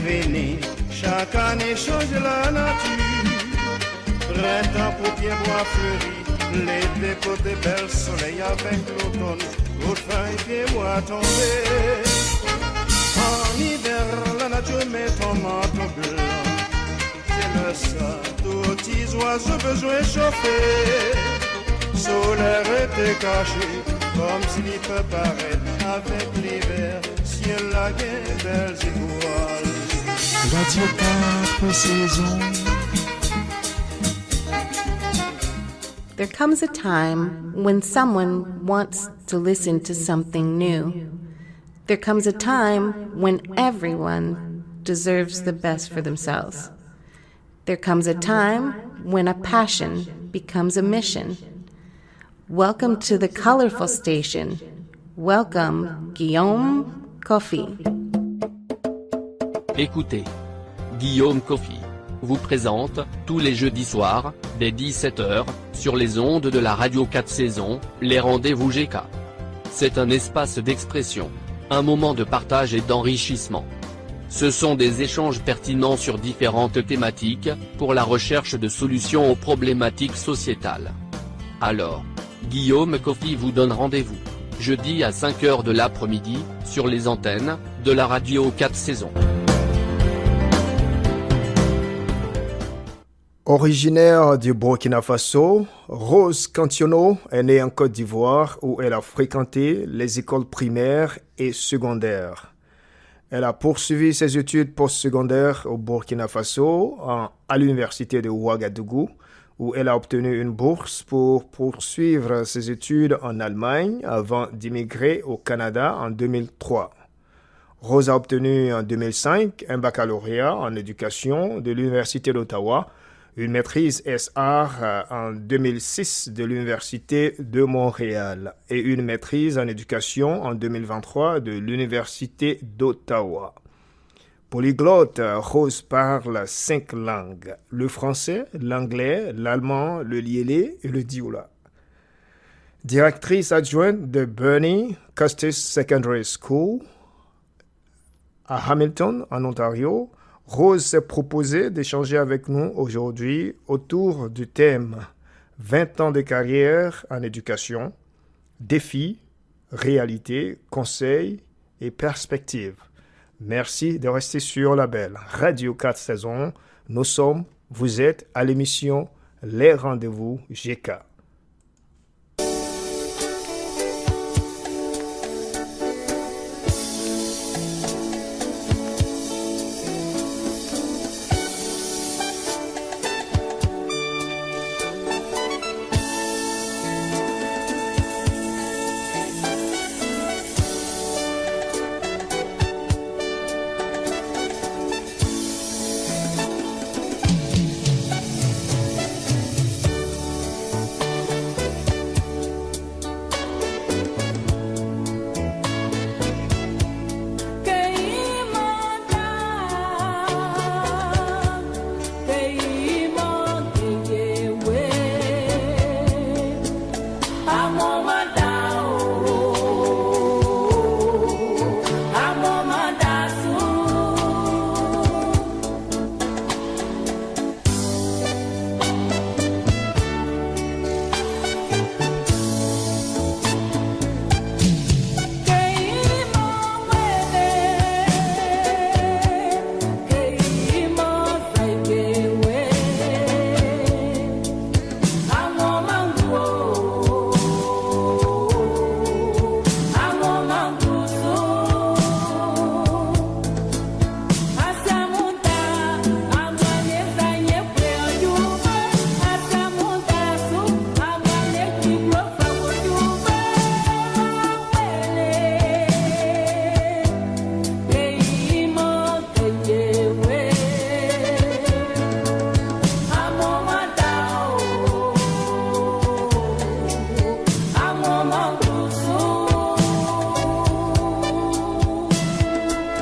bienvenue. Chaque année change la nature. Printemps, paupières bois fleuris. L'été côté bel soleil avec l'automne. Aux feuilles pieds bois tombés. En hiver, la nature met ton manteau blanc. C'est le ça, tous petits oiseaux besoin chauffer. Solaire était caché, comme s'il peut paraître. Avec l'hiver, ciel la guerre, belles étoiles. Radio 4 saisons. There comes a time when someone wants to listen to something new. There comes a time when everyone deserves the best for themselves. There comes a time when a passion becomes a mission. Welcome to the colorful station. Welcome, Guillaume Kofi. Écoutez, Guillaume Kofi vous présente, tous les jeudis soirs, dès 17h, sur les ondes de la radio 4 saisons, les rendez-vous GK. C'est un espace d'expression, un moment de partage et d'enrichissement. Ce sont des échanges pertinents sur différentes thématiques, pour la recherche de solutions aux problématiques sociétales. Alors, Guillaume Kofi vous donne rendez-vous, jeudi à 5h de l'après-midi, sur les antennes, de la radio 4 saisons. Originaire du Burkina Faso, Rose Cantiono est née en Côte d'Ivoire où elle a fréquenté les écoles primaires et secondaires. Elle a poursuivi ses études postsecondaires au Burkina Faso à l'université de Ouagadougou où elle a obtenu une bourse pour poursuivre ses études en Allemagne avant d'immigrer au Canada en 2003. Rose a obtenu en 2005 un baccalauréat en éducation de l'Université d'Ottawa, une maîtrise SR en 2006 de l'Université de Montréal et une maîtrise en éducation en 2023 de l'Université d'Ottawa. Polyglotte, Rose parle 5 langues, le français, l'anglais, l'allemand, le liélé et le dioula. Directrice adjointe de Burnie Custis Secondary School à Hamilton, en Ontario, Rose s'est proposée d'échanger avec nous aujourd'hui autour du thème 20 ans de carrière en éducation, défis, réalités, conseils et perspectives. Merci de rester sur la belle Radio 4 saisons. Vous êtes à l'émission Les Rendez-vous GK.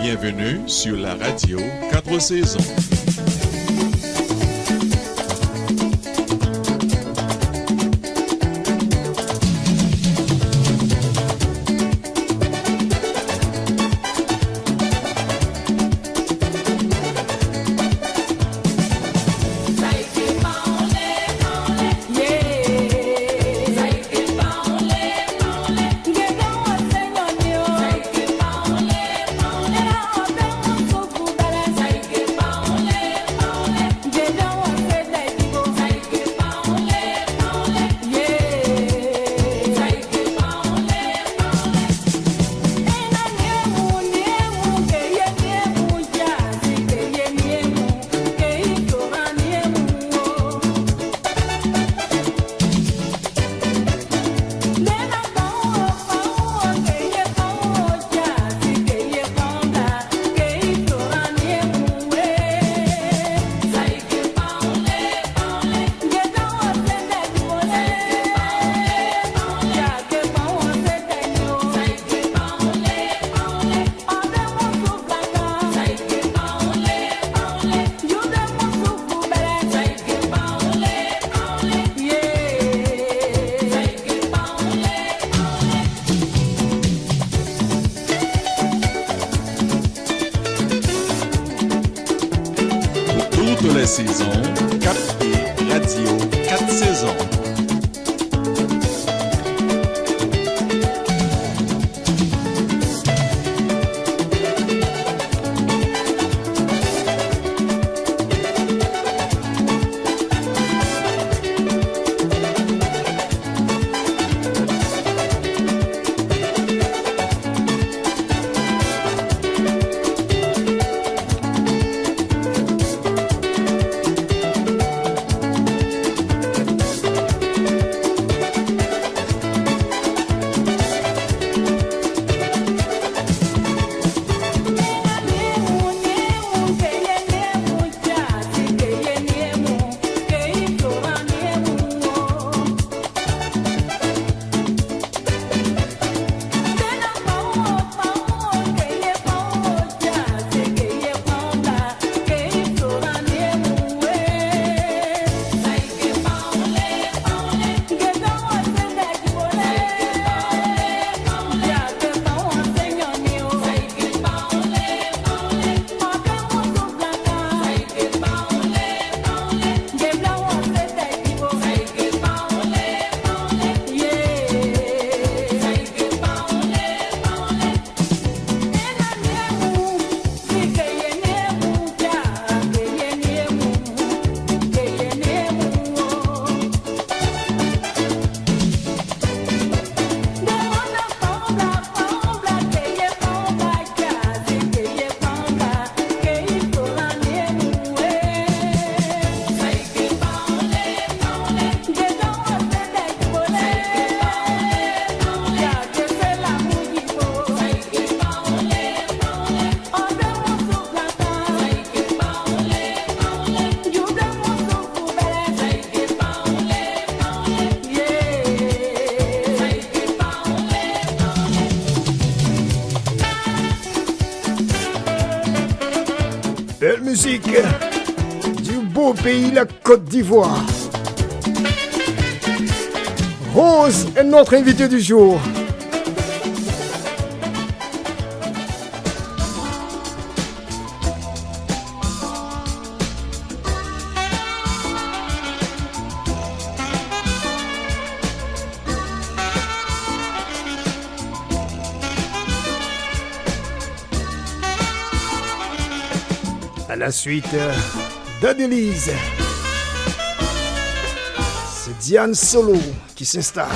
Bienvenue sur la radio 4 saisons. musique du beau pays, la Côte d'Ivoire. Rose est notre invitée du jour. À la suite d'Adélise, c'est Diane Solo qui s'installe.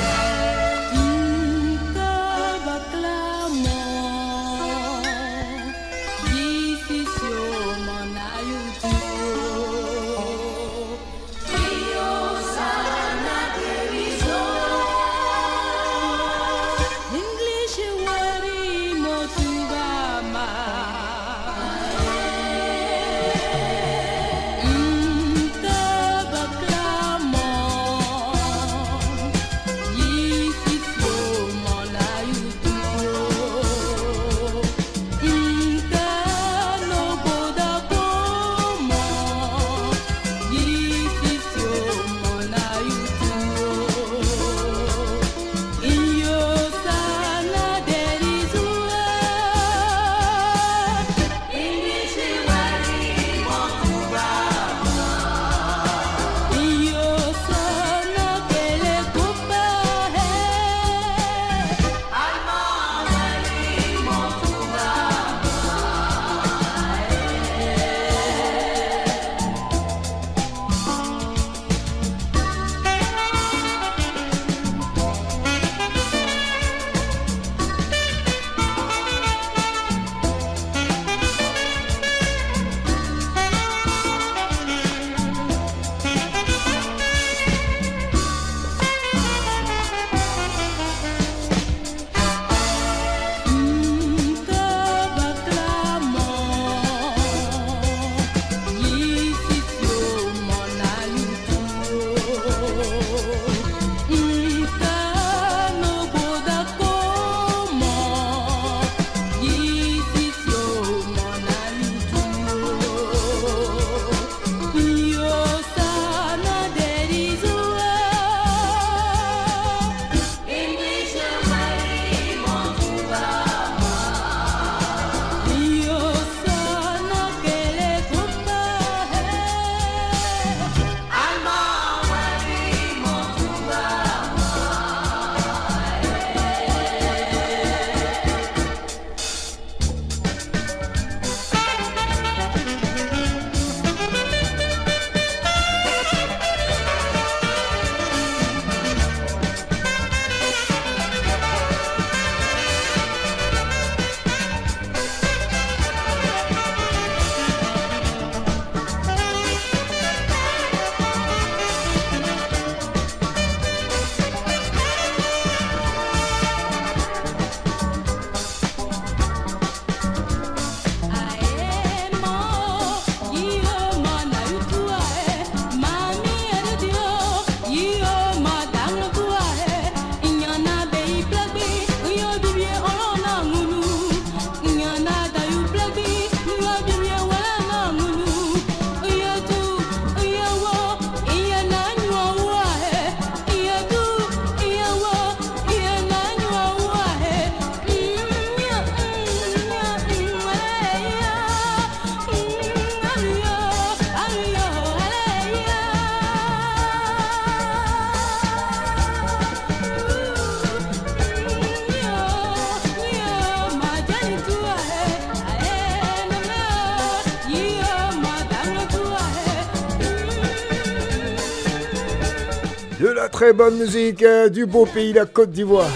De la très bonne musique du beau pays, la Côte d'Ivoire.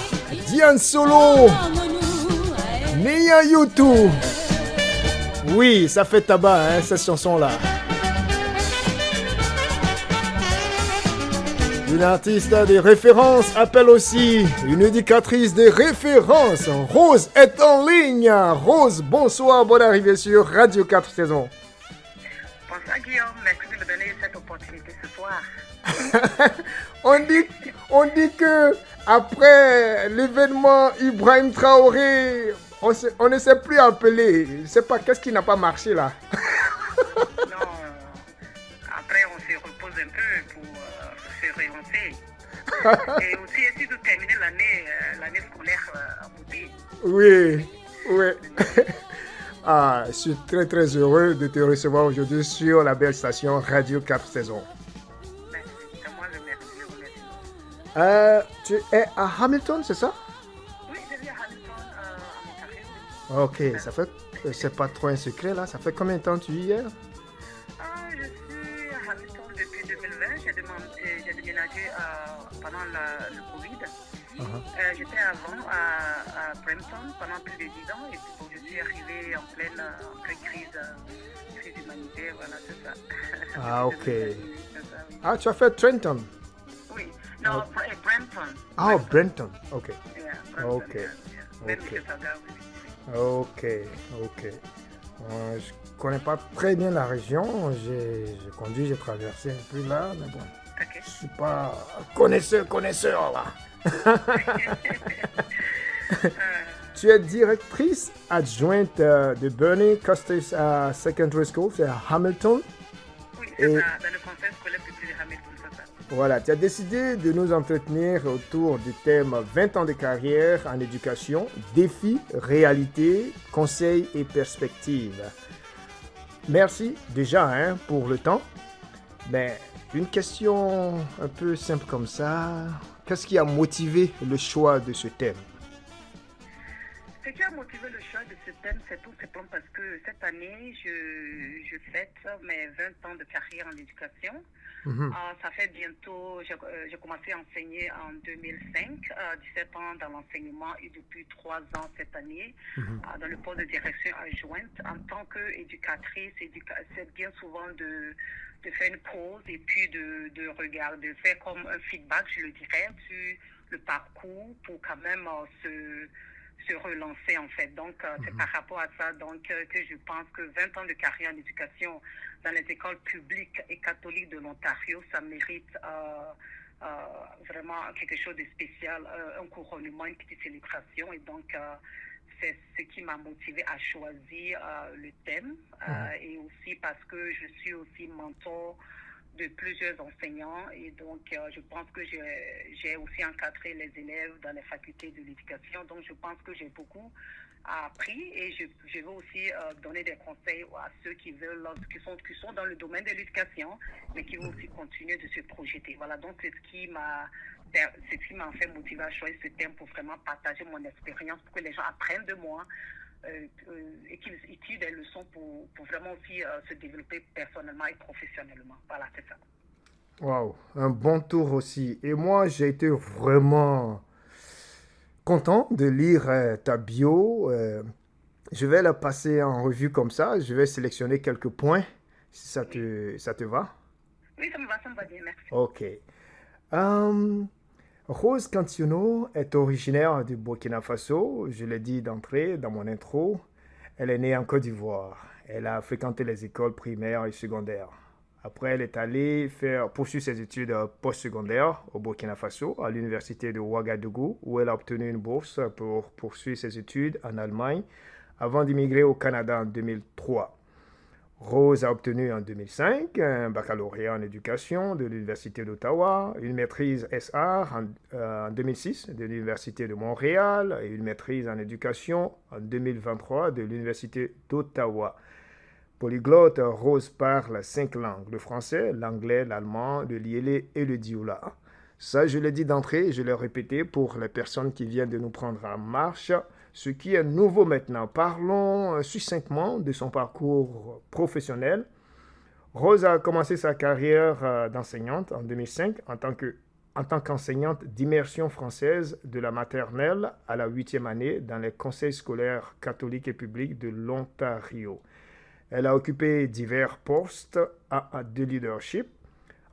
Diane Solo, Nia Youtou. Oui, ça fait tabac, hein, cette chanson-là. Une artiste de référence appelle aussi une éducatrice de référence. Rose est en ligne. Rose, bonsoir, bonne arrivée sur Radio 4 Saisons. Bonsoir Guillaume, merci de me donner cette opportunité ce soir. on dit que après l'événement Ibrahim Traoré, on ne sait plus appeler. Je ne sais pas qu'est-ce qui n'a pas marché là. se relancer. Et aussi essayer de terminer l'année scolaire en beauté. Oui, oui. Ah, je suis très très heureux de te recevoir aujourd'hui sur la belle station Radio 4 Saisons. Merci. C'est moi le merci. Je vous remercie. Tu es à Hamilton, c'est ça? Oui, je vis à Hamilton, en Ontario. Ok, ça fait, c'est pas trop un secret là. Ça fait combien de temps tu y es? Je suis à Hamilton depuis 2020. J'ai déménagé pendant le Covid. J'étais avant à Brampton pendant plus de 10 ans et puis bon, je suis arrivée en pleine crise humanitaire, voilà, c'est ça. Ah, ok. C'est ça, oui. Ah, tu as fait Trenton. Oui, non, Brampton. Ah, Brenton. Ok. Yeah, Brampton, Ok. yeah. Même Ok. Mississauga, oui. Ok, ok. Je connais pas très bien la région. J'ai conduit, j'ai traversé un peu là, mais bon, Ok. je suis pas connaisseur là. Tu es directrice adjointe de Bernie Custis Secondary School, c'est à Hamilton. Oui, c'est Et- ça, dans le conseil scolaire public de Hamilton, c'est ça. Voilà, tu as décidé de nous entretenir autour du thème 20 ans de carrière en éducation, défis, réalités, conseils et perspectives. Merci déjà pour le temps. Ben, une question un peu simple comme ça. Qu'est-ce qui a motivé le choix de ce thème? Ce qui a motivé le choix de ce thème, c'est tout simplement parce que cette année, je fête mes 20 ans de carrière en éducation. Ça fait bientôt, j'ai commencé à enseigner en 2005, 17 ans dans l'enseignement et depuis 3 ans cette année dans le poste de direction adjointe. En tant qu'éducatrice, c'est bien souvent de faire une pause et puis de regarder, de faire comme un feedback, je le dirais, sur le parcours pour quand même se relancer en fait. Donc, c'est par rapport à ça donc, que je pense que 20 ans de carrière en éducation dans les écoles publiques et catholiques de l'Ontario, ça mérite vraiment quelque chose de spécial, un couronnement, une petite célébration. Et donc, c'est ce qui m'a motivé à choisir le thème et aussi parce que je suis aussi mentor de plusieurs enseignants et donc je pense que j'ai aussi encadré les élèves dans les facultés de l'éducation, donc je pense que j'ai beaucoup appris et je veux aussi donner des conseils à ceux qui veulent, qui sont dans le domaine de l'éducation mais qui veulent aussi continuer de se projeter. Voilà, donc c'est ce qui m'a en fait motivé à choisir ce thème pour vraiment partager mon expérience, pour que les gens apprennent de moi et qu'ils tirent des leçons pour vraiment aussi se développer personnellement et professionnellement. Voilà, c'est ça. Waouh, un bon tour aussi. Et moi, j'ai été vraiment content de lire ta bio. Je vais la passer en revue comme ça. Je vais sélectionner quelques points, si ça te va. Oui, ça me va bien, merci. Ok. Rose Cantiono est originaire du Burkina Faso. Je l'ai dit d'entrée dans mon intro. Elle est née en Côte d'Ivoire. Elle a fréquenté les écoles primaires et secondaires. Après, elle est allée poursuivre ses études postsecondaires au Burkina Faso, à l'université de Ouagadougou, où elle a obtenu une bourse pour poursuivre ses études en Allemagne, avant d'immigrer au Canada en 2003. Rose a obtenu en 2005 un baccalauréat en éducation de l'Université d'Ottawa, une maîtrise SR en 2006 de l'Université de Montréal et une maîtrise en éducation en 2023 de l'Université d'Ottawa. Polyglotte, Rose parle 5 langues, le français, l'anglais, l'allemand, le liélé et le dioula. Ça, je l'ai dit d'entrée, je l'ai répété pour les personnes qui viennent de nous prendre en marche. Ce qui est nouveau maintenant, parlons succinctement de son parcours professionnel. Rose a commencé sa carrière d'enseignante en 2005 en tant qu'enseignante d'immersion française de la maternelle à la 8e année dans les conseils scolaires catholiques et publics de l'Ontario. Elle a occupé divers postes de leadership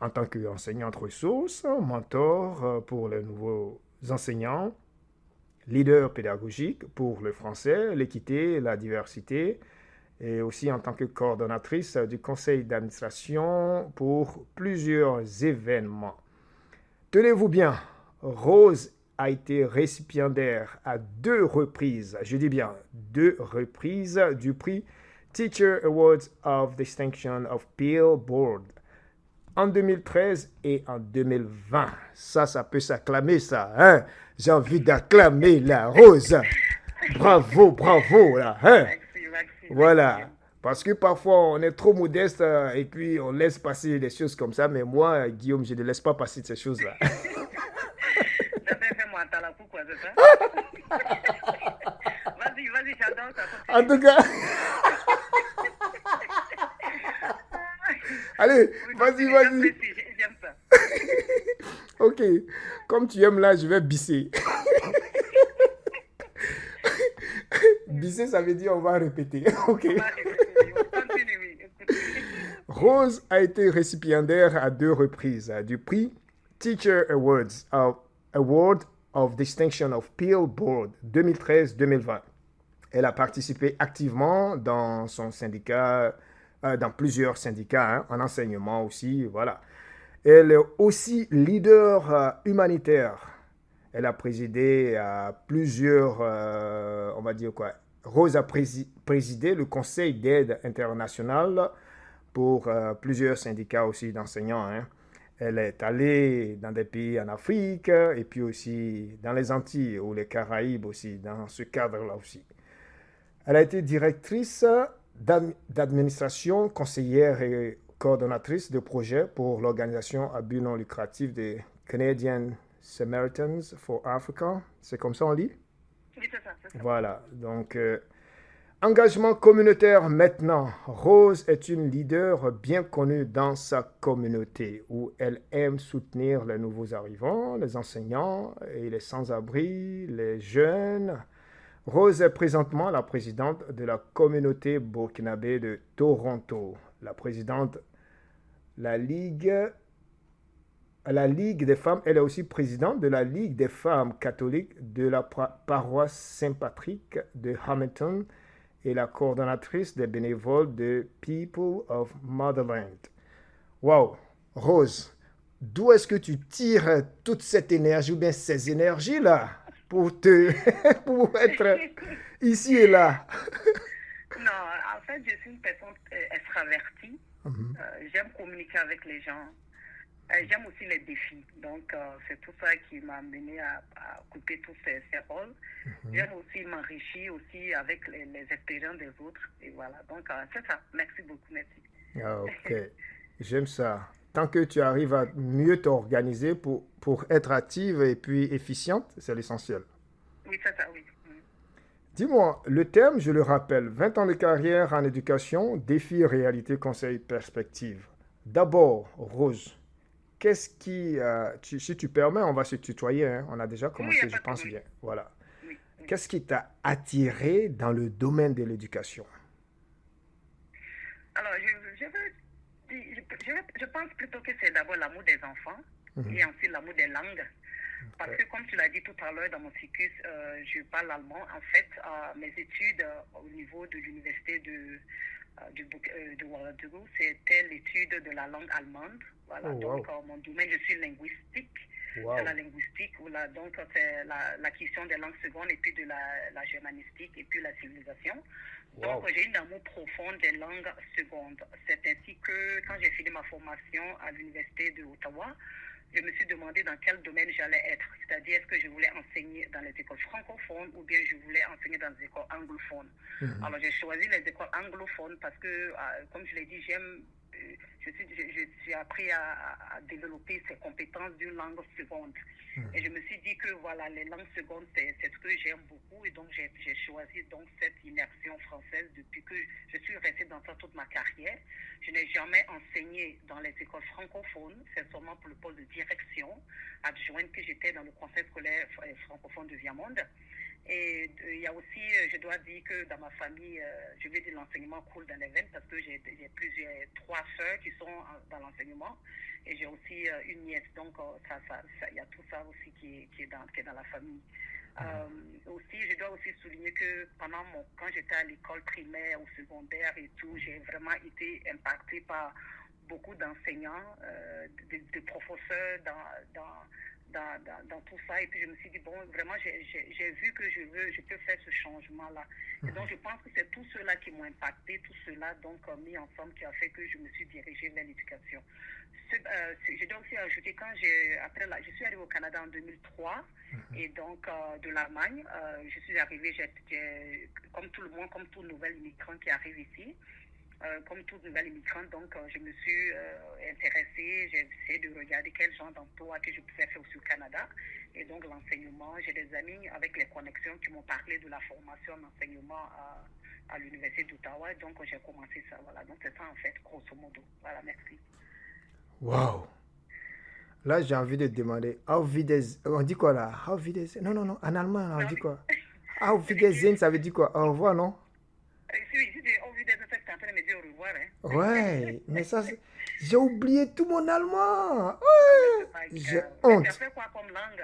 en tant qu'enseignante ressource, mentor pour les nouveaux enseignants, leader pédagogique pour le français, l'équité, la diversité, et aussi en tant que coordonnatrice du conseil d'administration pour plusieurs événements. Tenez-vous bien, Rose a été récipiendaire à 2 reprises, je dis bien 2 reprises, du prix Teacher Awards of Distinction of Peel Board. en 2013 et en 2020. Ça peut s'acclamer, ça. Hein? J'ai envie d'acclamer la Rose. Bravo, bravo, là. Hein? Merci. Voilà. Parce que parfois, on est trop modeste et puis on laisse passer des choses comme ça. Mais moi, Guillaume, je ne laisse pas passer de ces choses-là. Fais-moi un talent, pourquoi c'est ça? Vas-y, j'adore ça. En tout cas... Allez, vas-y. J'aime ça. Ok, comme tu aimes là, je vais bisser. Bisser, ça veut dire on va répéter. Ok. Continue. Rose a été récipiendaire à 2 reprises du prix Teacher Award of Distinction of Peel Board 2013-2020. Elle a participé activement dans son syndicat, dans plusieurs syndicats, en enseignement aussi, voilà. Elle est aussi leader humanitaire. Elle a présidé à plusieurs, on va dire quoi. Rose a présidé le Conseil d'aide internationale pour plusieurs syndicats aussi d'enseignants. Hein. Elle est allée dans des pays en Afrique et puis aussi dans les Antilles ou les Caraïbes aussi, dans ce cadre-là aussi. Elle a été directrice d'administration, conseillère et coordonnatrice de projet pour l'organisation à but non lucratif des Canadian Samaritans for Africa. C'est comme ça on lit? Oui, c'est ça. Voilà, donc engagement communautaire maintenant. Rose est une leader bien connue dans sa communauté où elle aime soutenir les nouveaux arrivants, les enseignants et les sans-abri, les jeunes. Rose est présentement la présidente de la communauté burkinabé de Toronto, la présidente de la Ligue des femmes. Elle est aussi présidente de la Ligue des femmes catholiques de la paroisse Saint-Patrick de Hamilton et la coordonnatrice des bénévoles de People of Motherland. Wow, Rose, d'où est-ce que tu tires toute cette énergie ou bien ces énergies-là pour être ici et là? Non, en fait, je suis une personne extravertie. J'aime communiquer avec les gens. J'aime aussi les défis. Donc, c'est tout ça qui m'a amené à couper tous ces rôles. J'aime aussi m'enrichir aussi avec les expériences des autres. Et voilà. Donc, c'est ça. Merci beaucoup. Merci. Ok. J'aime ça. Tant que tu arrives à mieux t'organiser pour être active et puis efficiente, c'est l'essentiel. Oui, c'est ça, oui. Dis-moi, le thème, je le rappelle, 20 ans de carrière en éducation, défis, réalité, conseils, perspectives. D'abord, Rose, qu'est-ce qui, si tu permets, on va se tutoyer, hein? On a déjà commencé, je pense bien. Voilà. Oui. Qu'est-ce qui t'a attiré dans le domaine de l'éducation? Alors, je pense plutôt que c'est d'abord l'amour des enfants et ensuite l'amour des langues. Parce que comme tu l'as dit tout à l'heure dans mon ficus, je parle allemand. En fait, mes études au niveau de l'université de Ouagadougou, c'était l'étude de la langue allemande. Voilà, donc mon domaine, je suis linguistique. C'est la linguistique, donc c'est l'acquisition des langues secondes et puis de la germanistique et puis la civilisation. Donc j'ai une amour profonde des langues secondes. C'est ainsi que quand j'ai fini ma formation à l'université de Ottawa, je me suis demandé dans quel domaine j'allais être. C'est-à-dire, est-ce que je voulais enseigner dans les écoles francophones ou bien je voulais enseigner dans les écoles anglophones. Alors, j'ai choisi les écoles anglophones parce que, comme je l'ai dit, j'ai appris à développer ces compétences d'une langue seconde. Et je me suis dit que, voilà, les langues secondes, c'est ce que j'aime beaucoup. Et donc, j'ai choisi donc cette immersion française depuis que je suis restée dans ça toute ma carrière. Je n'ai jamais enseigné dans les écoles francophones. C'est seulement pour le pôle de direction adjointe que j'étais dans le conseil scolaire francophone de Viamonde. Et il y a aussi, je dois dire que dans ma famille, je vais dire l'enseignement coule dans les veines parce que j'ai 3 sœurs qui sont dans l'enseignement et j'ai aussi une nièce. Donc, il y a tout ça aussi qui est dans la famille. Aussi, je dois aussi souligner que quand j'étais à l'école primaire ou secondaire et tout, j'ai vraiment été impactée par beaucoup d'enseignants, de professeurs dans tout ça. Et puis je me suis dit, bon, vraiment, j'ai vu que je peux faire ce changement-là. Et donc je pense que c'est tout cela qui m'ont impacté, tout cela donc mis ensemble qui a fait que je me suis dirigée vers l'éducation. Je dois aussi ajouter, je suis arrivée au Canada en 2003, et donc de l'Allemagne, je suis arrivée, comme tout le monde, comme tout nouvel immigrant qui arrive ici. Comme toute nouvelle immigrante, donc je me suis intéressée, j'ai essayé de regarder quel genre d'emploi que je pouvais faire aussi au Canada. Et donc l'enseignement, j'ai des amis avec les connexions qui m'ont parlé de la formation en enseignement à l'Université d'Ottawa. Donc j'ai commencé ça, voilà. Donc c'est ça en fait, grosso modo. Voilà, merci. Wow. Là, j'ai envie de te demander, on dit quoi là? Auf Wiedersehen? Non, en allemand, on dit quoi? Auf Wiedersehen, ça veut dire quoi? Au revoir, non? Oui, au Wiedersehen, c'est que tu es en train de me dire au revoir. Hein? Ouais, mais ça, j'ai oublié tout mon allemand. Ouais, j'ai honte. Tu as fait quoi comme langue?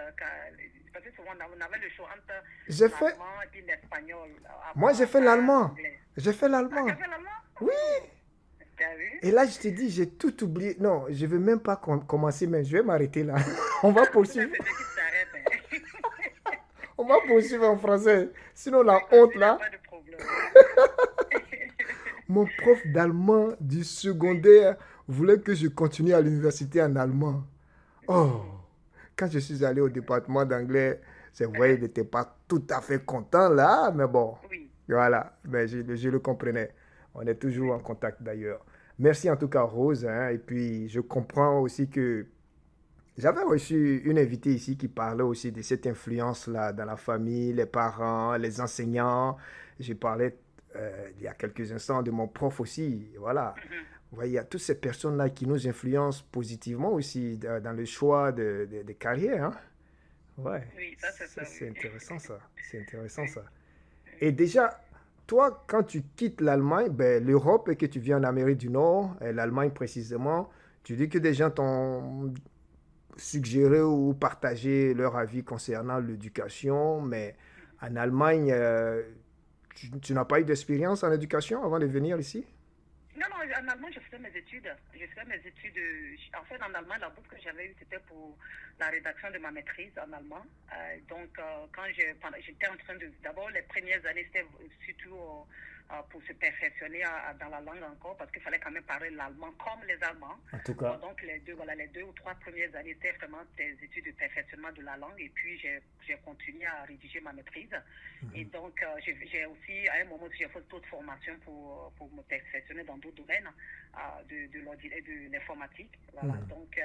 Parce que souvent, on avait le choix entre l'allemand et l'espagnol. Moi, j'ai fait l'allemand. J'ai fait l'allemand. Tu as fait l'allemand? Oui. Et là, je te dis, j'ai tout oublié. Non, je ne vais même pas commencer, mais je vais m'arrêter là. On va poursuivre. On va poursuivre en français. Sinon, la honte là. Pas de problème. Mon prof d'allemand du secondaire voulait que je continue à l'université en allemand. Oh, quand je suis allé au département d'anglais, c'est vrai, il n'était pas tout à fait content là, mais bon, voilà, mais je le comprenais. On est toujours en contact d'ailleurs. Merci en tout cas Rose, hein, et puis je comprends aussi que j'avais reçu une invitée ici qui parlait aussi de cette influence-là dans la famille, les parents, les enseignants. J'ai parlé il y a quelques instants de mon prof aussi, voilà. Vous voyez, il y a toutes ces personnes-là qui nous influencent positivement aussi dans le choix de carrière. Hein? Ouais. Oui, ça c'est ça. C'est intéressant ça. C'est intéressant ça. Et déjà, toi, quand tu quittes l'Allemagne, l'Europe et que tu viens en Amérique du Nord, et l'Allemagne précisément, tu dis que des gens t'ont suggéré ou partagé leur avis concernant l'éducation, mais en Allemagne, tu n'as pas eu d'expérience en éducation avant de venir ici? Non, en Allemagne, je faisais mes études. En fait, en Allemagne, la bourse que j'avais eue, c'était pour la rédaction de ma maîtrise en allemand. Donc, quand j'étais en train de... D'abord, les premières années, c'était surtout pour se perfectionner dans la langue encore, parce qu'il fallait quand même parler l'allemand comme les Allemands. En tout cas. Donc, les 2 ou 3 premières années, c'était vraiment des études de perfectionnement de la langue. Et puis, j'ai continué à rédiger ma maîtrise. Et donc, j'ai aussi, à un moment, j'ai fait d'autres formations pour me perfectionner dans d'autres domaines de l'informatique. Voilà. Donc,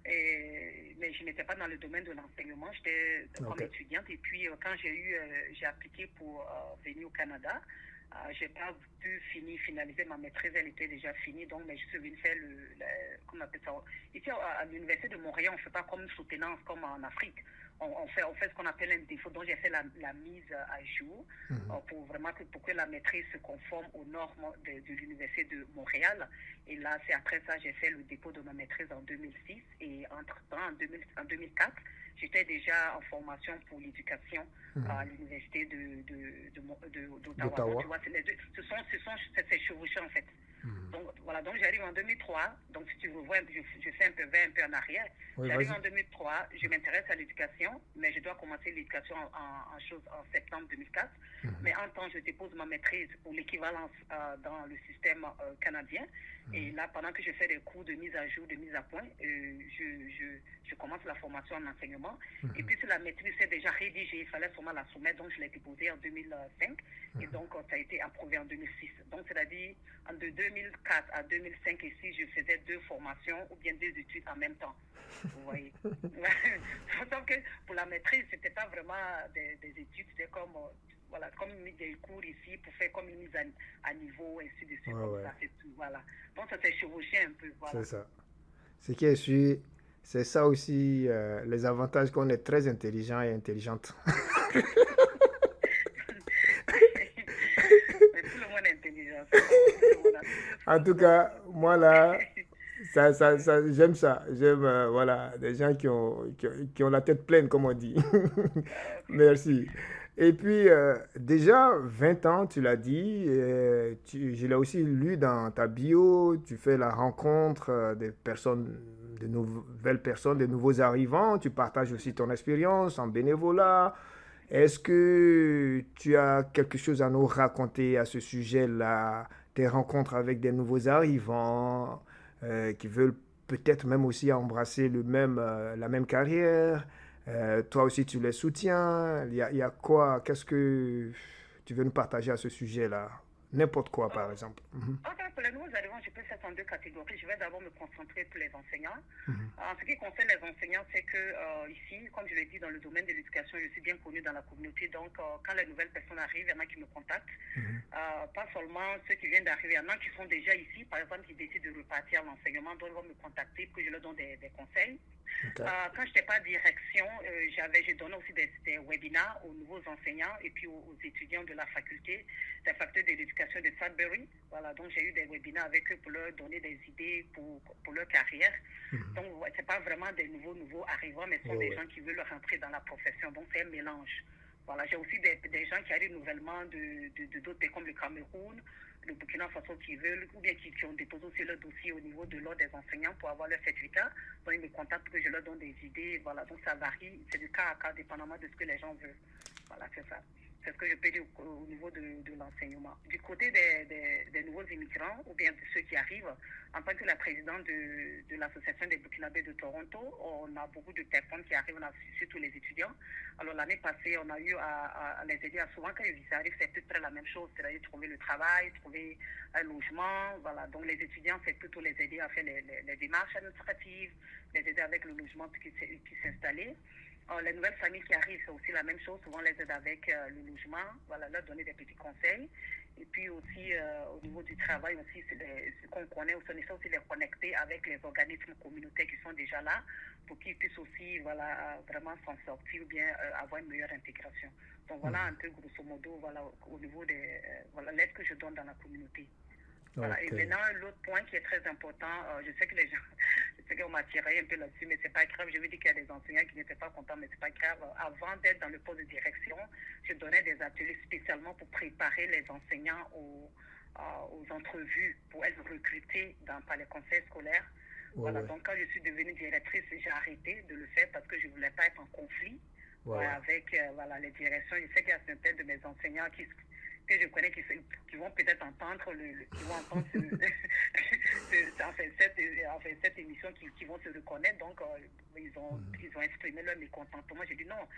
mais je n'étais pas dans le domaine de l'enseignement, j'étais comme étudiante. Et puis, quand j'ai appliqué pour venir au Canada, je n'ai pas pu finaliser ma maîtrise, elle était déjà finie, donc mais je suis venue faire comment on appelle ça, ici à l'Université de Montréal, on ne fait pas comme une soutenance comme en Afrique. On fait ce qu'on appelle un défaut, donc j'ai fait la mise à jour pour que la maîtrise se conforme aux normes de l'Université de Montréal. Et là, c'est après ça, j'ai fait le dépôt de ma maîtrise en 2006. Et entre-temps, en 2004, j'étais déjà en formation pour l'éducation à l'Université d'Ottawa. Donc, tu vois, c'est chevauché en fait. Donc, voilà, donc j'arrive en 2003. Donc, si tu veux voir, je fais un peu en arrière. J'arrive en 2003, je m'intéresse à l'éducation, mais je dois commencer l'éducation en septembre 2004. Mais en temps, je dépose ma maîtrise pour l'équivalence dans le système canadien. Et là, pendant que je fais des cours de mise à jour, de mise à point, je commence la formation en enseignement. Et puis, si la maîtrise est déjà rédigée, il fallait seulement la soumettre. Donc, je l'ai déposée en 2005. Et donc, ça a été approuvé en 2006. Donc, c'est-à-dire, de 2004 à 2005, ici, je faisais 2 formations ou bien 2 études en même temps. Vous voyez. Donc, pour la maîtrise, ce n'était pas vraiment des études, c'était comme... Voilà, comme des cours ici pour faire comme une mise à niveau, ainsi de suite. Ça, c'est tout, voilà. Donc, ça s'est chevauché un peu, voilà. C'est ça. Ce qui est sûr, c'est ça aussi, les avantages qu'on est très intelligent et intelligente. Mais tout le monde est intelligent. En tout cas, moi là, j'aime ça. J'aime, voilà, des gens qui ont la tête pleine, comme on dit. Merci. Et puis, déjà, 20 ans, tu l'as dit, je l'ai aussi lu dans ta bio, tu fais la rencontre des personnes de nouvelles personnes, de nouveaux arrivants. Tu partages aussi ton expérience en bénévolat. Est-ce que tu as quelque chose à nous raconter à ce sujet-là, tes rencontres avec des nouveaux arrivants qui veulent peut-être même aussi embrasser la même carrière? Toi aussi, tu les soutiens. Il y a quoi? Qu'est-ce que tu veux nous partager à ce sujet-là? N'importe quoi, par exemple. Pour les nouveaux arrivants, je peux faire en deux catégories. Je vais d'abord me concentrer sur les enseignants. En ce qui concerne les enseignants, c'est que ici, comme je l'ai dit, dans le domaine de l'éducation, je suis bien connue dans la communauté. Donc, quand les nouvelles personnes arrivent, il y en a qui me contactent. Pas seulement ceux qui viennent d'arriver, il y en a qui sont déjà ici, par exemple, qui décident de repartir à l'enseignement, donc ils vont me contacter pour que je leur donne des conseils. Okay. Quand je n'étais pas direction, je donnais aussi des webinars aux nouveaux enseignants et puis aux étudiants de la faculté de l'éducation de Sudbury. Voilà, donc j'ai eu des webinars avec eux pour leur donner des idées pour leur carrière. Donc, ce n'est pas vraiment des nouveaux arrivants, mais ce sont des gens qui veulent rentrer dans la profession. Donc, c'est un mélange. Voilà, j'ai aussi des gens qui arrivent nouvellement de d'autres pays comme le Cameroun, le Burkina Faso qui veulent, ou bien qui ont déposé aussi leur dossier au niveau de l'ordre des enseignants pour avoir leur certificat. Donc, ils me contactent pour que je leur donne des idées. Voilà, donc ça varie, c'est du cas à cas, dépendamment de ce que les gens veulent. Voilà, c'est ça. C'est ce que je peux dire au niveau de l'enseignement. Du côté des nouveaux immigrants, ou bien de ceux qui arrivent, en tant que la présidente de l'Association des Burkinabés de Toronto, on a beaucoup de personnes qui arrivent, on a surtout les étudiants. Alors l'année passée, on a eu à les aider. Souvent, quand ils arrivent, c'est tout près la même chose, c'est-à-dire trouver le travail, trouver un logement. Voilà. Donc les étudiants, c'est plutôt les aider à faire les démarches administratives, les aider avec le logement qui s'installer. Les nouvelles familles qui arrivent, c'est aussi la même chose. Souvent, les aide avec le logement, voilà, leur donner des petits conseils. Et puis aussi, au niveau du travail, aussi, ce qu'on connaît, on essaie aussi de les connecter avec les organismes communautaires qui sont déjà là pour qu'ils puissent aussi vraiment s'en sortir ou bien avoir une meilleure intégration. Donc, voilà un peu, grosso modo, voilà, au niveau de l'aide que je donne dans la communauté. Voilà. Okay. Et maintenant, l'autre point qui est très important, je sais que les gens, qu'on m'a tiré un peu là-dessus, mais c'est pas grave. Je veux dire qu'il y a des enseignants qui n'étaient pas contents, mais c'est pas grave. Avant d'être dans le poste de direction, je donnais des ateliers spécialement pour préparer les enseignants aux entrevues, pour être recrutés par les conseils scolaires. Voilà. Donc, quand je suis devenue directrice, j'ai arrêté de le faire parce que je ne voulais pas être en conflit avec les directions. Je sais qu'il y a certains de mes enseignants que je connais qui vont peut-être entendre cette émission, qui vont se reconnaître. Donc, ils ont exprimé leur mécontentement. J'ai dit non,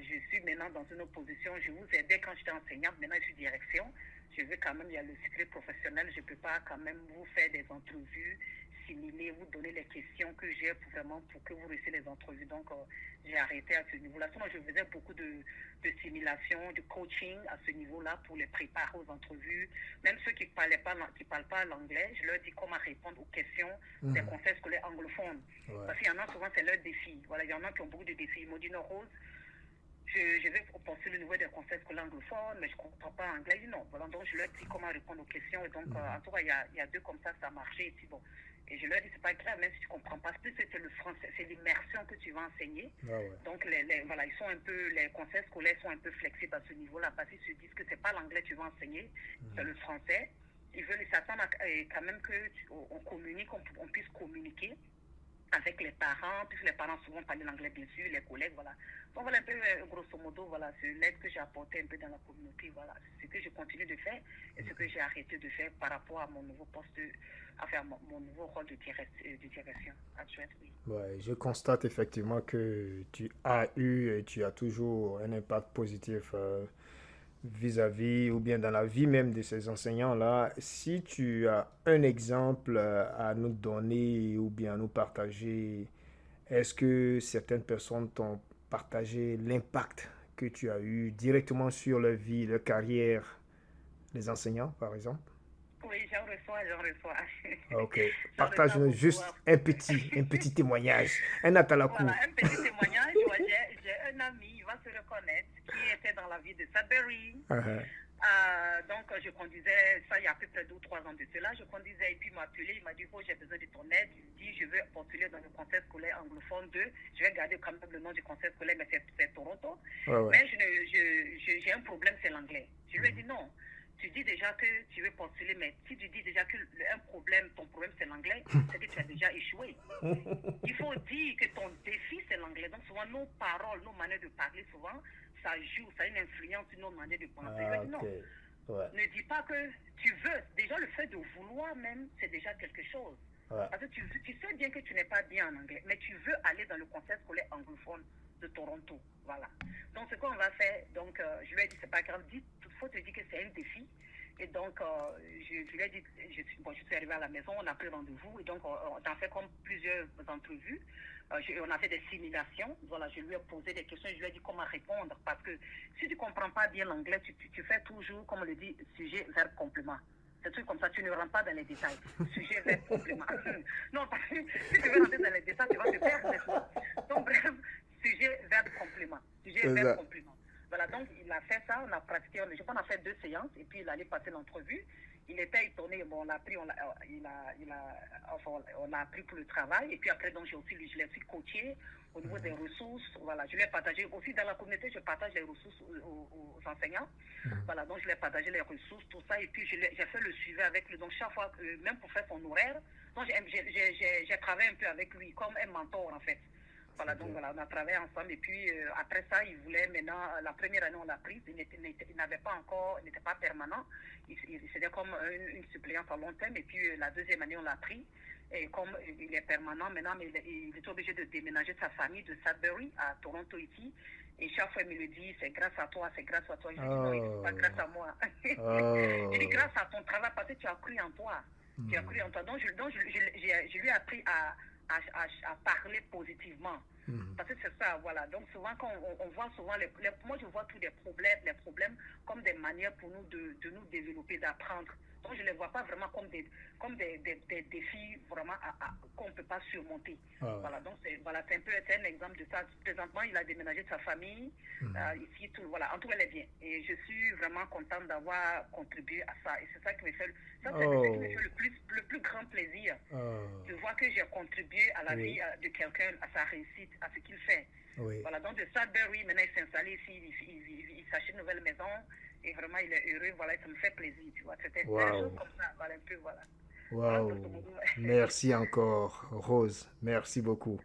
je suis maintenant dans une autre position. Je vous aidais quand j'étais enseignante, maintenant je suis direction. Je veux quand même, il y a le secret professionnel, je ne peux pas quand même vous faire des entrevues similées, vous donner les questions que j'ai pour que vous réussissiez les entrevues. Donc, j'ai arrêté à ce niveau-là. Sinon, je faisais beaucoup de simulations, de coaching à ce niveau-là pour les préparer aux entrevues. Même ceux qui parlent pas l'anglais, je leur dis comment répondre aux questions des conseils scolaires anglophones. Parce qu'il y en a souvent, c'est leur défi. Voilà, il y en a qui ont beaucoup de défis. Ils m'ont dit non, Rose, je vais penser le niveau des conseils scolaires anglophones, mais je ne comprends pas anglais. Ils disent non. Voilà, donc, je leur dis comment répondre aux questions. Et donc, en tout cas, il y a deux comme ça a marché. Et puis, bon. Et je leur dis, c'est pas grave, même si tu comprends pas. Plus c'est le français, c'est l'immersion que tu vas enseigner. Donc, ils sont un peu, les conseils scolaires sont un peu flexibles à ce niveau-là, parce qu'ils se disent que c'est pas l'anglais que tu vas enseigner, c'est le français. Ils s'attendent quand même qu'on communique, on puisse communiquer avec les parents, puisque les parents souvent parlent l'anglais, bien sûr, les collègues, voilà. Donc, voilà un peu, grosso modo, voilà, c'est l'aide que j'ai apportée un peu dans la communauté, voilà. C'est ce que je continue de faire et ce que j'ai arrêté de faire par rapport à mon nouveau poste, mon nouveau rôle de direction actuelle, oui. Ouais, je constate effectivement que tu as eu et tu as toujours un impact positif vis-à-vis ou bien dans la vie même de ces enseignants-là. Si tu as un exemple à nous donner ou bien à nous partager, est-ce que certaines personnes t'ont partagé l'impact que tu as eu directement sur leur vie, leur carrière, les enseignants par exemple? Oui, j'en reçois. Ok, partage-nous juste un petit témoignage, un atalakou. Voilà, un petit témoignage. J'ai un ami, il va se reconnaître, qui était dans la vie de Sudbury. Donc, je conduisais, ça il y a à peu près 2 ou 3 ans de cela, je conduisais et puis il m'a appelé, il m'a dit, oh, j'ai besoin de ton aide. Il me dit, je veux postuler dans le conseil scolaire anglophone 2. Je vais garder quand même le nom du conseil scolaire, mais c'est Toronto. Mais j'ai un problème, c'est l'anglais. Je lui ai dit non. tu dis déjà que tu veux postuler, mais si tu dis déjà que ton problème c'est l'anglais, c'est que tu as déjà échoué. Il faut dire que ton défi c'est l'anglais. Donc souvent nos paroles, nos manières de parler, souvent, ça joue, ça a une influence sur nos manières de penser. Non. Ouais. Ne dis pas que tu veux. Déjà le fait de vouloir même, c'est déjà quelque chose. Ouais. Parce que tu sais bien que tu n'es pas bien en anglais, mais tu veux aller dans le conseil scolaire anglophone de Toronto. Voilà. Donc, ce qu'on va faire, donc, je lui ai dit, c'est pas grave, il faut te dire que c'est un défi. Et donc, je lui ai dit, je suis arrivée à la maison, on a pris rendez-vous, et donc, on a fait comme plusieurs entrevues. On a fait des simulations. Voilà, je lui ai posé des questions, je lui ai dit comment répondre. Parce que si tu ne comprends pas bien l'anglais, tu fais toujours, comme on le dit, sujet, verbe, complément. Des trucs comme ça, tu ne rentres pas dans les détails. Sujet, verbe, complément. Non, parce que si tu veux rentrer dans les détails, tu vas te perdre. Donc, bref, sujet, verbe, complément. Sujet, verbe, complément. Voilà, donc il a fait ça, on a pratiqué, je pense qu'on a fait 2 séances, et puis il allait passer l'entrevue. Il était étonné, bon, on l'a pris, on a appris pour le travail, et puis après, donc, je l'ai aussi coaché au niveau des ressources. Voilà, je l'ai partagé aussi dans la communauté, je partage les ressources aux enseignants. Voilà, donc je l'ai partagé les ressources, tout ça, et puis j'ai fait le suivi avec lui. Donc chaque fois, même pour faire son horaire, donc j'ai travaillé un peu avec lui, comme un mentor en fait. Voilà, donc voilà, on a travaillé ensemble, et puis après ça, il voulait maintenant, la première année on l'a prise, il n'avait pas encore, il n'était pas permanent, c'était comme une suppléante à long terme, et puis la deuxième année on l'a pris, et comme il est permanent maintenant, mais il est obligé de déménager sa famille de Sudbury à Toronto ici, et chaque fois il me le dit, c'est grâce à toi, c'est grâce à toi. Je lui dis non, c'est pas grâce à moi. Je dis grâce à ton travail, parce que tu as cru en toi. Tu as cru en toi. Donc je lui ai appris à parler positivement. Parce que c'est ça, voilà. Donc souvent quand on voit souvent moi je vois tous les problèmes comme des manières pour nous de nous développer, d'apprendre. Donc je ne les vois pas vraiment comme des défis vraiment qu'on ne peut pas surmonter. Voilà, donc c'est un exemple de ça. Présentement, il a déménagé de sa famille ici, tout, voilà, en tout cas, elle est bien. Et je suis vraiment contente d'avoir contribué à ça. Et c'est ça qui me fait, le plus grand plaisir. De voir que j'ai contribué à la vie de quelqu'un, à sa réussite, à ce qu'il fait. Voilà, donc de Sudbury, maintenant il s'est installé ici, il s'achète une nouvelle maison, et vraiment il est heureux, voilà, ça me fait plaisir, tu vois. C'était des choses comme ça, voilà, un peu, voilà. Wow. Merci encore, Rose. Merci beaucoup.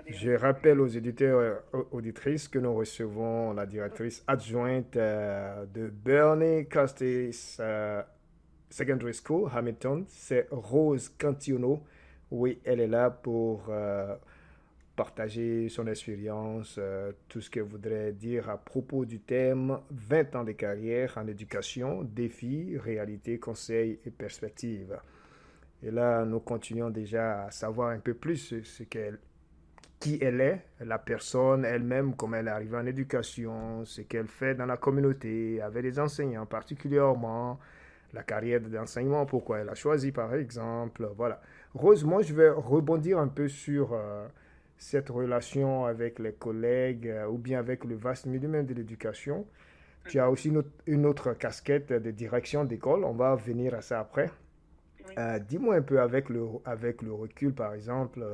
Je rappelle aux éditeurs et auditrices que nous recevons la directrice adjointe de Bernie Custis Secondary School, Hamilton. C'est Rose Cantiono. Oui, elle est là pour partager son expérience, tout ce qu'elle voudrait dire à propos du thème 20 ans de carrière en éducation, défis, réalités, conseils et perspectives. Et là, nous continuons déjà à savoir un peu plus qui elle est, la personne elle-même, comment elle est arrivée en éducation, ce qu'elle fait dans la communauté, avec les enseignants particulièrement, la carrière d'enseignement, pourquoi elle a choisi par exemple. Voilà. Rose, moi je vais rebondir un peu sur cette relation avec les collègues ou bien avec le vaste milieu même de l'éducation. Tu as aussi une autre casquette de direction d'école, on va venir à ça après. Dis-moi un peu avec le recul, par exemple,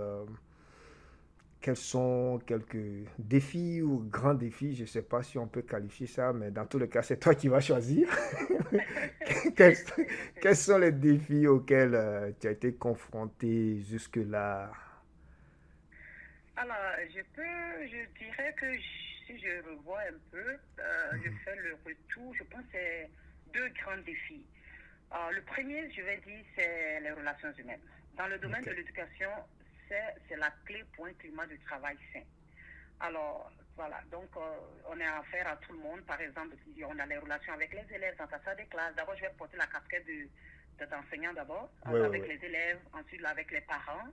quels sont quelques défis ou grands défis, je ne sais pas si on peut qualifier ça, mais dans tous les cas, c'est toi qui vas choisir. Quels sont les défis auxquels tu as été confronté jusque-là? Alors, je dirais que si je revois un peu, je fais le retour, je pense que c'est 2 grands défis. Le premier, je vais dire, c'est les relations humaines. Dans le domaine de l'éducation, c'est la clé pour un climat de travail sain. Alors, voilà, donc on a affaire à tout le monde. Par exemple, on a les relations avec les élèves dans ta salle de classe. D'abord, je vais porter la casquette d'enseignant d'abord, avec les élèves, ensuite avec les parents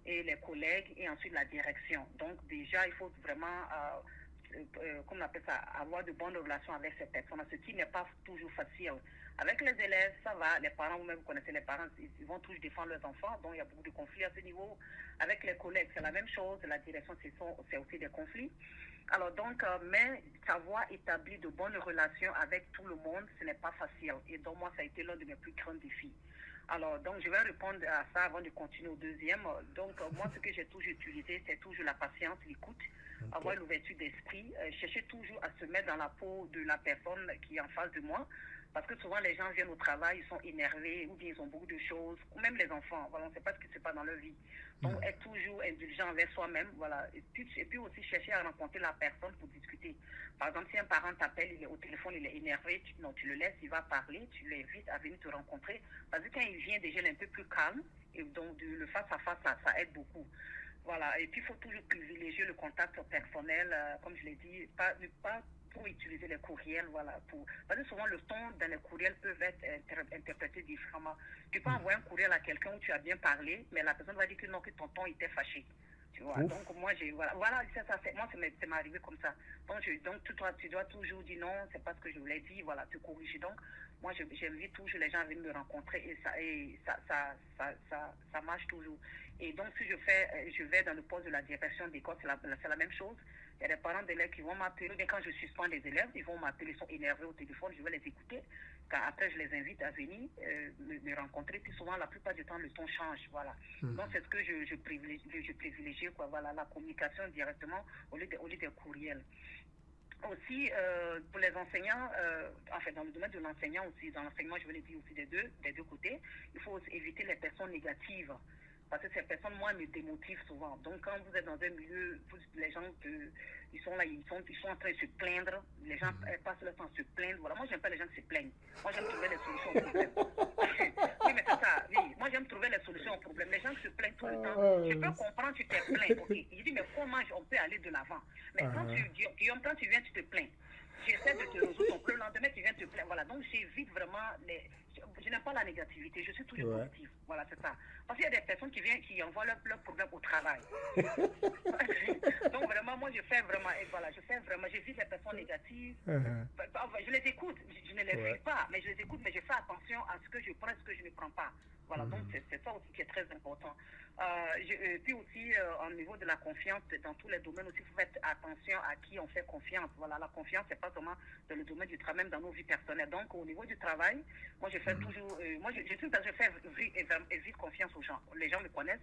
et les collègues, et ensuite la direction. Donc déjà, il faut vraiment, comment on appelle ça, avoir de bonnes relations avec ces personnes, ce qui n'est pas toujours facile. Avec les élèves, ça va, les parents, vous-même vous connaissez les parents, ils vont toujours défendre leurs enfants, donc il y a beaucoup de conflits à ce niveau. Avec les collègues, c'est la même chose, la direction, c'est aussi des conflits. Alors donc, mais savoir établir de bonnes relations avec tout le monde, ce n'est pas facile. Et donc moi, ça a été l'un de mes plus grands défis. Alors, donc, je vais répondre à ça avant de continuer au deuxième. Donc, moi, ce que j'ai toujours utilisé, c'est toujours la patience, l'écoute, avoir l'ouverture d'esprit, chercher toujours à se mettre dans la peau de la personne qui est en face de moi. Parce que souvent, les gens viennent au travail, ils sont énervés, ou bien ils ont beaucoup de choses, ou même les enfants, voilà, on ne sait pas ce qui se passe dans leur vie. Donc, être toujours indulgent envers soi-même, voilà. Et puis aussi chercher à rencontrer la personne pour discuter. Par exemple, si un parent t'appelle, il est au téléphone, il est énervé, tu le laisses, il va parler, tu l'invites à venir te rencontrer. Parce que quand il vient déjà, il est un peu plus calme, et donc le face-à-face, ça aide beaucoup. Voilà, et puis il faut toujours privilégier le contact personnel, comme je l'ai dit, pas pour utiliser les courriels, voilà. Parce que souvent, le ton dans les courriels peut être interprété différemment. Tu peux envoyer un courriel à quelqu'un où tu as bien parlé, mais la personne va dire que non, que ton ton était fâché. Tu vois. Donc, moi, voilà, c'est ça, moi, ça m'est arrivé comme ça. Donc, tu dois toujours dire non, c'est pas ce que je voulais dire, voilà, te corriger. Donc, moi, j'invite toujours les gens à venir me rencontrer et ça marche toujours. Et donc, si je vais dans le poste de la direction d'école, c'est la même chose. Il y a des parents d'élèves qui vont m'appeler, mais quand je suspends les élèves, ils vont m'appeler, ils sont énervés au téléphone, je vais les écouter. Après, je les invite à venir me rencontrer. Puis souvent, la plupart du temps, le ton change, voilà. Donc, c'est ce que je privilégie, quoi, voilà, la communication directement au lieu des courriels. Aussi, pour les enseignants, dans le domaine de l'enseignant aussi, dans l'enseignement, je vais le dire aussi des deux côtés, il faut aussi éviter les personnes négatives. Parce que ces personnes, moi, me démotivent souvent. Donc, quand vous êtes dans un milieu, les gens, ils sont là, ils sont en train de se plaindre. Les gens passent leur temps à se plaindre. Voilà, moi, j'aime pas les gens qui se plaignent. Moi, j'aime trouver les solutions aux problèmes. Oui, mais c'est ça. Oui, moi, j'aime trouver les solutions aux problèmes. Les gens qui se plaignent tout le temps, je peux comprendre, tu t'es plaint. Ok. Il dit, mais comment on peut aller de l'avant? Mais quand Guillaume, quand tu viens, tu te plains. J'essaie de te résoudre ton problème. Le lendemain, tu viens te plaindre. Voilà, donc j'évite vraiment je n'aime pas la négativité, je suis toujours positive. Voilà, c'est ça. Parce qu'il y a des personnes qui envoient leurs problèmes au travail. Donc vraiment, moi, j'évite les personnes négatives. Je les écoute, je ne les fuis pas, mais je les écoute, mais je fais attention à ce que je prends et ce que je ne prends pas. Voilà, donc c'est ça aussi qui est très important. Puis aussi, au niveau de la confiance, dans tous les domaines aussi, il faut faire attention à qui on fait confiance. Voilà, la confiance, c'est pas seulement dans le domaine du travail, même dans nos vies personnelles. Donc, au niveau du travail, moi, je fais toujours, je fais vite confiance aux gens. Les gens me connaissent.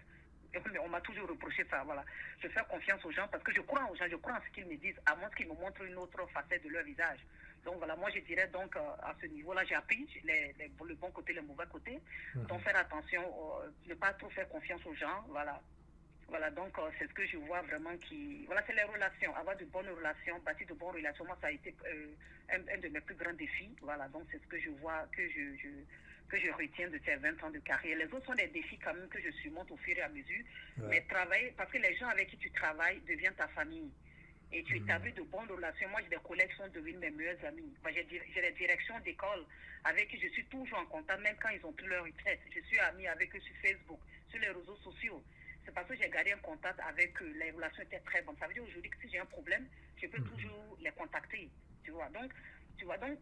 On m'a toujours reproché ça, voilà. Je fais confiance aux gens parce que je crois aux gens, je crois en ce qu'ils me disent, à moins qu'ils me montrent une autre facette de leur visage. Donc voilà, moi je dirais donc à ce niveau-là, j'ai appris le bon côté, le mauvais côté. Donc faire attention, ne pas trop faire confiance aux gens, voilà. Voilà, donc c'est ce que je vois vraiment Voilà, c'est les relations, avoir de bonnes relations, bâtir de bonnes relations. Moi, ça a été un de mes plus grands défis. Voilà, donc c'est ce que je vois, que je retiens de ces 20 ans de carrière. Les autres sont des défis quand même que je surmonte au fur et à mesure. Mais travailler, parce que les gens avec qui tu travailles deviennent ta famille. Et tu établis de bonnes relations. Moi, j'ai des collègues qui sont devenus mes meilleurs amis. Moi, j'ai des directions d'école avec qui je suis toujours en contact, même quand ils ont pris leur retraite. Je suis amie avec eux sur Facebook, sur les réseaux sociaux. C'est parce que j'ai gardé un contact avec eux. Les relations étaient très bonnes. Ça veut dire aujourd'hui que si j'ai un problème, je peux toujours les contacter. Tu vois, donc,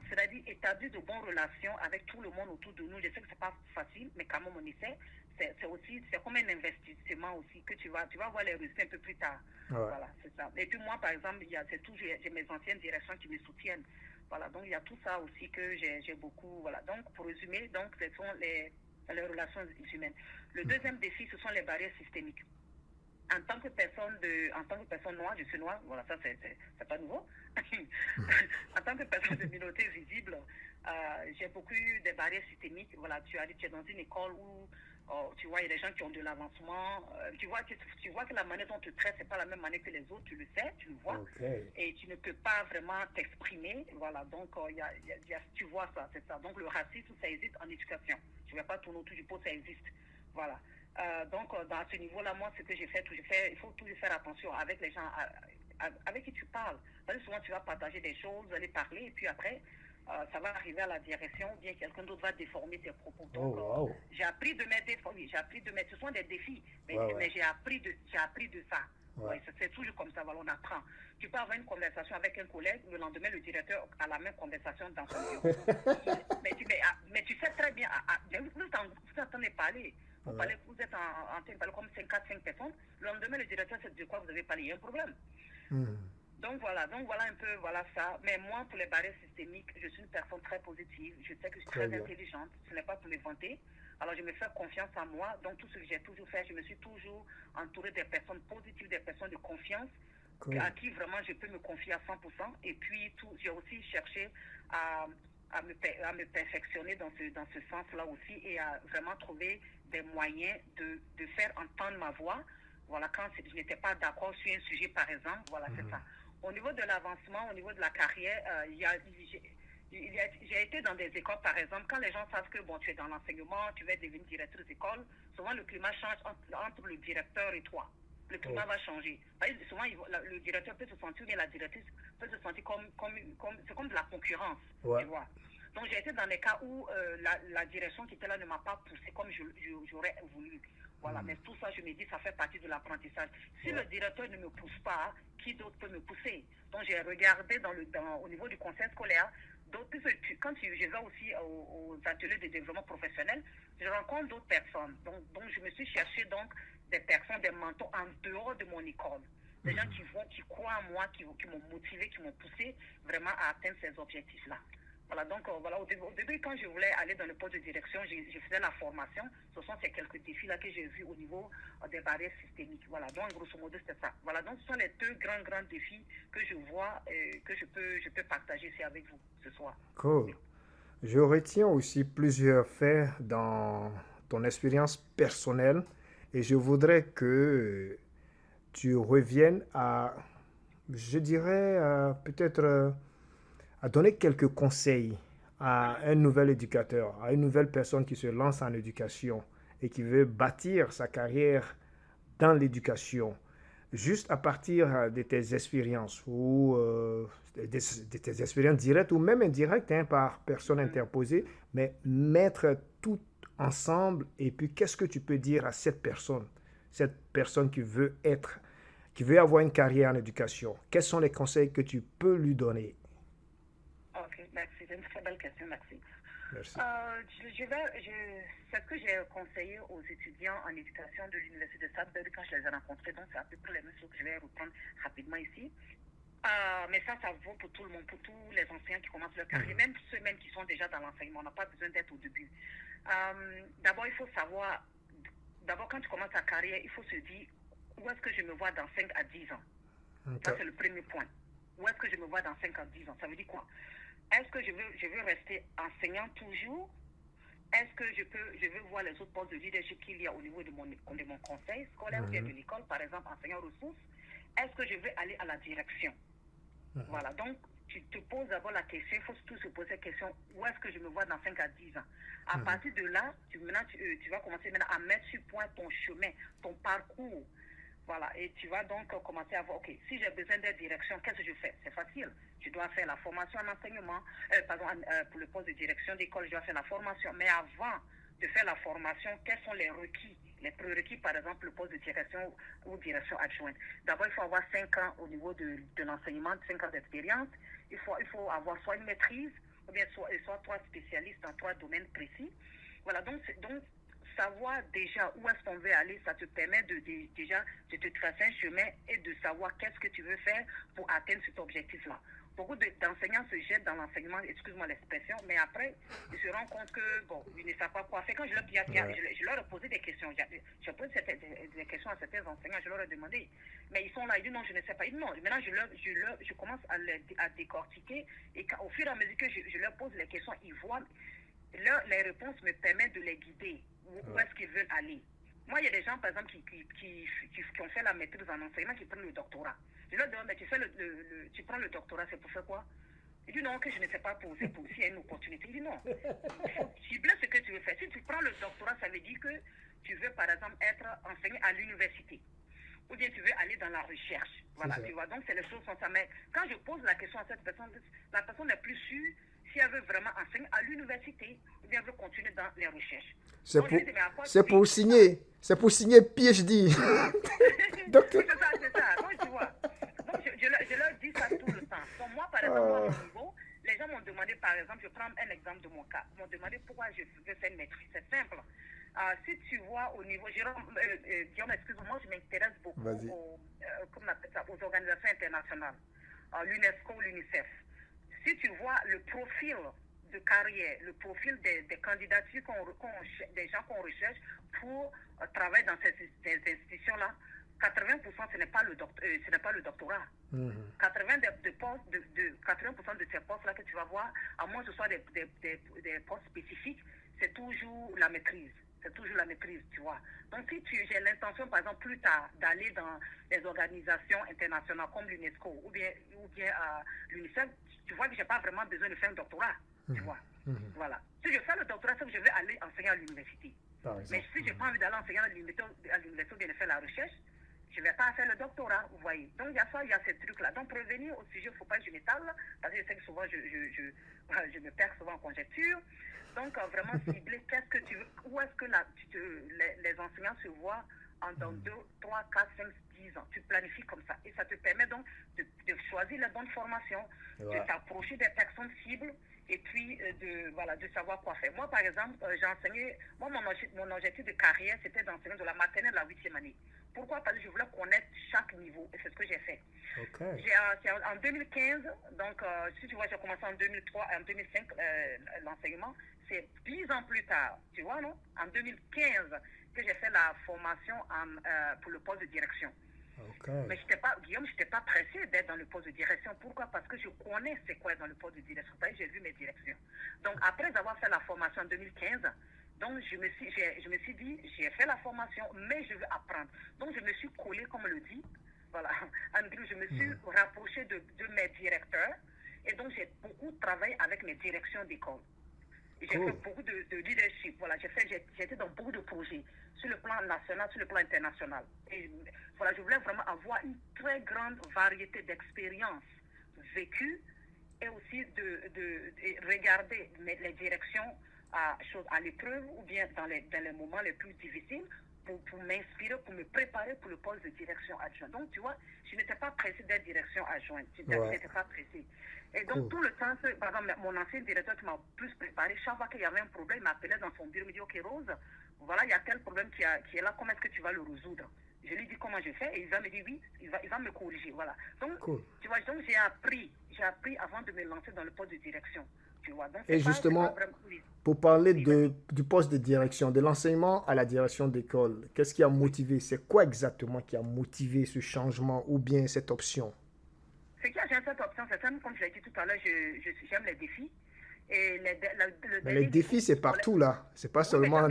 c'est-à-dire établir de bonnes relations avec tout le monde autour de nous. Je sais que c'est pas facile, mais quand même on essaie. C'est comme un investissement aussi que tu vas voir les résultats un peu plus tard. Voilà, c'est ça. Et puis moi, par exemple, j'ai mes anciennes directions qui me soutiennent. Voilà, donc il y a tout ça aussi que j'ai beaucoup. Voilà, donc pour résumer, donc ce sont les relations humaines. Le deuxième défi, ce sont les barrières systémiques. En tant que personne noire, je suis noire, voilà, ça c'est pas nouveau. En tant que personne de minorité visible, j'ai beaucoup eu des barrières systémiques. Voilà, tu es dans une école où tu vois, il y a des gens qui ont de l'avancement. Tu vois que la manière dont on te traite, c'est pas la même manière que les autres, tu le sais, tu le vois. Et tu ne peux pas vraiment t'exprimer. Voilà, donc tu vois ça, c'est ça. Donc le racisme, ça existe en éducation. Je ne vais pas tourner autour du pot, ça existe. Voilà. Donc, dans ce niveau-là, moi, ce que j'ai fait, il faut toujours faire attention avec les gens avec qui tu parles. Parce que souvent, tu vas partager des choses, vous allez parler, et puis après, ça va arriver à la direction, ou bien quelqu'un d'autre va déformer tes propos. Donc, j'ai appris de mes défauts, ce sont des défis, mais j'ai appris de ça. C'est toujours comme ça, voilà, on apprend. Tu peux avoir une conversation avec un collègue, le lendemain, le directeur a la même conversation dans son bureau. mais tu sais très bien, vous entendez parler. Vous êtes en train de parler comme 4-5 personnes. Le lendemain, le directeur sait de quoi vous avez parlé. Il y a un problème. Donc voilà un peu ça. Mais moi, pour les barrières systémiques, je suis une personne très positive. Je sais que je suis très intelligente. Ce n'est pas pour me vanter. Alors je me fais confiance en moi. Donc tout ce que j'ai toujours fait, je me suis toujours entourée des personnes positives, des personnes de confiance, à qui vraiment je peux me confier à 100%. Et puis j'ai aussi cherché à à me perfectionner dans ce sens-là aussi et à vraiment trouver des moyens de faire entendre ma voix. Voilà, quand je n'étais pas d'accord sur un sujet, par exemple, voilà, c'est ça. Au niveau de l'avancement, au niveau de la carrière, j'ai été dans des écoles, par exemple, quand les gens savent que bon, tu es dans l'enseignement, tu vas devenir directrice d'école, souvent le climat change entre le directeur et toi. Le climat va changer. Souvent, le directeur peut se sentir, bien la directrice peut se sentir c'est comme de la concurrence, tu vois. Donc, j'ai été dans des cas où la direction qui était là ne m'a pas poussé comme j'aurais voulu. Voilà, mais tout ça, je me dis, ça fait partie de l'apprentissage. Si le directeur ne me pousse pas, qui d'autre peut me pousser? Donc, j'ai regardé au niveau du conseil scolaire. Donc, quand je vais aussi aux ateliers de développement professionnel, je rencontre d'autres personnes. Donc, je me suis cherché donc des personnes, des mentors en dehors de mon école. Des gens qui croient en moi, qui m'ont motivé, qui m'ont poussé vraiment à atteindre ces objectifs-là. Voilà, donc voilà, au début, quand je voulais aller dans le poste de direction, je faisais la formation. Ce sont ces quelques défis-là que j'ai vus au niveau des barrières systémiques. Voilà, donc grosso modo, c'est ça. Voilà, donc ce sont les deux grands défis que je vois, que je peux partager ici avec vous ce soir. Cool. Je retiens aussi plusieurs faits dans ton expérience personnelle et je voudrais que tu reviennes à, je dirais, peut-être à donner quelques conseils à un nouvel éducateur, à une nouvelle personne qui se lance en éducation et qui veut bâtir sa carrière dans l'éducation, juste à partir de tes expériences ou de tes expériences directes ou même indirectes par personne interposée, mais mettre tout ensemble et puis qu'est-ce que tu peux dire à cette personne qui veut avoir une carrière en éducation? Quels sont les conseils que tu peux lui donner? Ok, merci. C'est une très belle question, merci. Merci. C'est ce que j'ai conseillé aux étudiants en éducation de l'Université de Sudbury quand je les ai rencontrés. Donc, c'est à peu près les mêmes choses que je vais reprendre rapidement ici. Mais ça vaut pour tout le monde, pour tous les enseignants qui commencent leur carrière, même ceux même qui sont déjà dans l'enseignement. On n'a pas besoin d'être au début. D'abord, il faut savoir, quand tu commences ta carrière, il faut se dire où est-ce que je me vois dans 5 à 10 ans. Okay. Ça, c'est le premier point. Où est-ce que je me vois dans 5 à 10 ans? Ça veut dire quoi? Est-ce que je veux rester enseignant toujours? Est-ce que je veux voir les autres postes de leadership qu'il y a au niveau de mon conseil scolaire ou bien de l'école, par exemple, enseignant ressources? Est-ce que je veux aller à la direction? Voilà, donc tu te poses d'abord la question, il faut surtout se poser la question, où est-ce que je me vois dans 5 à 10 ans? À partir de là, tu vas commencer maintenant à mettre sur point ton chemin, ton parcours. Voilà, et tu vas donc commencer à voir, ok, si j'ai besoin de direction, qu'est-ce que je fais? C'est facile. Tu dois faire la formation en enseignement, pour le poste de direction d'école, je dois faire la formation. Mais avant de faire la formation, quels sont les requis, les prérequis, par exemple, le poste de direction ou direction adjointe? D'abord, il faut avoir 5 ans au niveau de l'enseignement, 5 ans d'expérience. Il faut avoir soit une maîtrise, ou bien soit 3 spécialistes dans 3 domaines précis. Voilà, donc savoir déjà où est-ce qu'on veut aller, ça te permet de te tracer un chemin et de savoir qu'est-ce que tu veux faire pour atteindre cet objectif-là. Beaucoup d'enseignants se jettent dans l'enseignement, excuse-moi l'expression, mais après, ils se rendent compte que, bon, ils ne savent pas quoi faire. Quand je leur ai posé des questions, je pose des questions à certains enseignants, je leur ai demandé, mais ils sont là, ils disent non, je ne sais pas. Ils disent non, maintenant je commence à décortiquer et au fur et à mesure que je leur pose les questions, ils voient, les réponses me permettent de les guider. Où est-ce qu'ils veulent aller? Moi, il y a des gens, par exemple, qui ont fait la maîtrise en enseignement, qui prennent le doctorat. Je leur demande, mais tu prends le doctorat, c'est pour faire quoi? Il dit non, que je ne sais pas poser pour s'il y a une opportunité. Il dit non, il faut cibler ce que tu veux faire. Si tu prends le doctorat, ça veut dire que tu veux, par exemple, être enseigné à l'université. Ou bien tu veux aller dans la recherche. Voilà, tu vois. Donc, c'est les choses comme ça. Mais quand je pose la question à cette personne, la personne n'est plus sûre si elle veut vraiment enseigner à l'université ou bien elle veut continuer dans les recherches. C'est pour signer PhD. Docteur. C'est ça. Donc, tu vois. Donc, je leur dis ça tout le temps. Donc, moi, par exemple, à mon niveau, les gens m'ont demandé, par exemple, je prends un exemple de mon cas, m'ont demandé pourquoi je veux faire une maîtrise. C'est simple. Si tu vois au niveau, Guillaume, excuse-moi, je m'intéresse beaucoup aux organisations internationales, l'UNESCO, l'UNICEF. Si tu vois le profil de carrière, le profil des candidatures des gens qu'on recherche pour travailler dans ces institutions-là, 80%, ce n'est pas le doctorat. 80% de ces postes-là que tu vas voir, à moins que ce soit des postes spécifiques, c'est toujours la maîtrise. C'est toujours la maîtrise, tu vois. Donc, si j'ai l'intention, par exemple, plus tard, d'aller dans les organisations internationales comme l'UNESCO ou bien l'UNICEF, tu vois que je n'ai pas vraiment besoin de faire un doctorat, tu vois. Voilà. Si je fais le doctorat, c'est que je vais aller enseigner à l'université. Mais si je n'ai pas envie d'aller enseigner à l'université ou bien de faire la recherche, je ne vais pas faire le doctorat, vous voyez. Donc, il y a ça, il y a ces trucs-là. Donc, pour revenir au sujet, il ne faut pas que je m'étale, parce que je sais que souvent, je me perds souvent en conjecture. Donc, vraiment cibler qu'est-ce que tu veux, où est-ce que les enseignants se voient dans 2, 3, 4, 5, 10 ans. Tu planifies comme ça. Et ça te permet donc de choisir les bonnes formations, de t'approcher des personnes cibles et puis de savoir quoi faire. Moi, par exemple, j'ai enseigné, mon objectif de carrière, c'était d'enseigner de la maternelle à la 8e année. Pourquoi? Parce que je voulais connaître chaque niveau et c'est ce que j'ai fait. C'est en 2015, donc si tu vois, j'ai commencé en 2003, en 2005 l'enseignement. C'est 10 ans plus tard, tu vois, non? En 2015 que j'ai fait la formation pour le poste de direction. Mais Guillaume, je n'étais pas pressé d'être dans le poste de direction. Pourquoi? Parce que je connais c'est quoi dans le poste de direction. J'ai vu mes directions. Donc, après avoir fait la formation en 2015, donc je me suis dit, j'ai fait la formation, mais je veux apprendre. Donc, je me suis collé, comme on le dit. Voilà. Andrew, je me suis rapproché de mes directeurs. Et donc, j'ai beaucoup travaillé avec mes directions d'école. J'ai fait beaucoup de leadership. Voilà, j'ai été dans beaucoup de projets sur le plan national, sur le plan international. Et voilà, je voulais vraiment avoir une très grande variété d'expériences vécues et aussi de regarder les directions à l'épreuve ou bien dans les moments les plus difficiles pour m'inspirer, pour me préparer pour le poste de direction adjointe. Donc, tu vois, je n'étais pas pressée d'être direction adjointe. Je n'étais pas pressée. Et donc, tout le temps, par exemple, mon ancien directeur qui m'a plus préparé, chaque fois qu'il y avait un problème, il m'appelait dans son bureau, il me dit, OK, Rose, voilà, il y a tel problème qui est là, comment est-ce que tu vas le résoudre? Je lui dis comment je fais et il va me dire oui, il va me corriger, voilà. Donc, tu vois, donc j'ai appris avant de me lancer dans le poste de direction. Tu vois, donc, et justement, pour parler du poste de direction, de l'enseignement à la direction d'école, qu'est-ce qui a motivé? C'est quoi exactement qui a motivé ce changement ou bien cette option? Ce qui a gêné cette option, c'est comme je l'ai dit tout à l'heure, j'aime les défis. Et les défis, c'est partout là, c'est pas seulement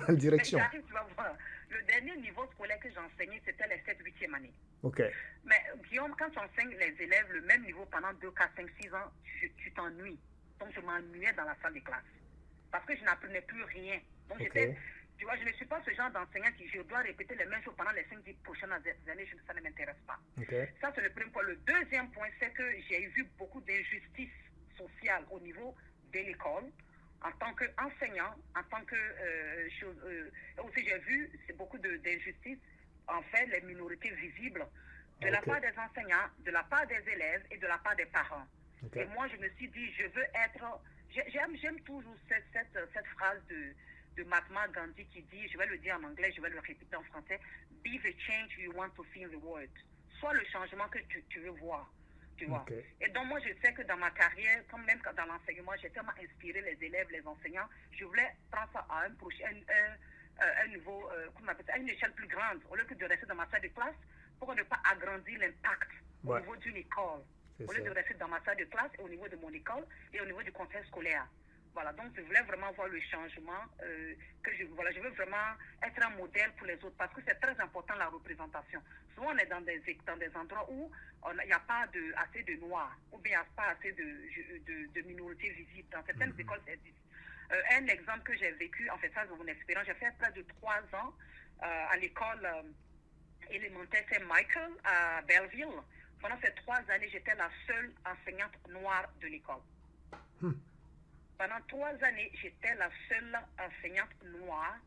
en direction. Mais tu vas voir, le dernier niveau scolaire que j'enseignais, c'était les 7, 8e année. Mais Guillaume, quand tu enseignes les élèves le même niveau pendant 2, 4, 5, 6 ans, tu t'ennuies. Donc je m'ennuyais dans la salle de classe. Parce que je n'apprenais plus rien. Donc tu vois, je ne suis pas ce genre d'enseignant qui je dois répéter les mêmes choses pendant les 5-10 prochaines années, ça ne m'intéresse pas. Ça, c'est le premier point. Le deuxième point, c'est que j'ai vu beaucoup d'injustices sociales au niveau de l'école, en tant qu'enseignant, en tant que aussi j'ai vu beaucoup d'injustices, en fait, les minorités visibles, de la part des enseignants, de la part des élèves et de la part des parents. Et moi, je me suis dit, je veux être... J'aime toujours cette phrase de Mahatma Gandhi qui dit, je vais le dire en anglais, je vais le répéter en français, « Be the change you want to see in the world ». Sois le changement que tu veux voir. Tu vois. Et donc, moi, je sais que dans ma carrière, comme même dans l'enseignement, j'ai tellement inspiré les élèves, les enseignants. Je voulais prendre ça à un niveau, comment on appelle ça, à une échelle plus grande, au lieu que de rester dans ma salle de classe, pour ne pas agrandir l'impact au niveau d'une école. Au lieu de rester dans ma salle de classe, et au niveau de mon école et au niveau du conseil scolaire. Voilà, donc je voulais vraiment voir le changement, je veux vraiment être un modèle pour les autres, parce que c'est très important la représentation. Souvent on est dans des endroits où il n'y a pas assez de noirs, ou bien il n'y a pas assez de minorités visibles. Dans certaines écoles, c'est un exemple que j'ai vécu, en fait ça c'est mon expérience, j'ai fait près de 3 ans à l'école élémentaire Saint-Michael à Belleville. Pendant ces 3 années, j'étais la seule enseignante noire de l'école. Pendant 3 années, j'étais la seule enseignante noire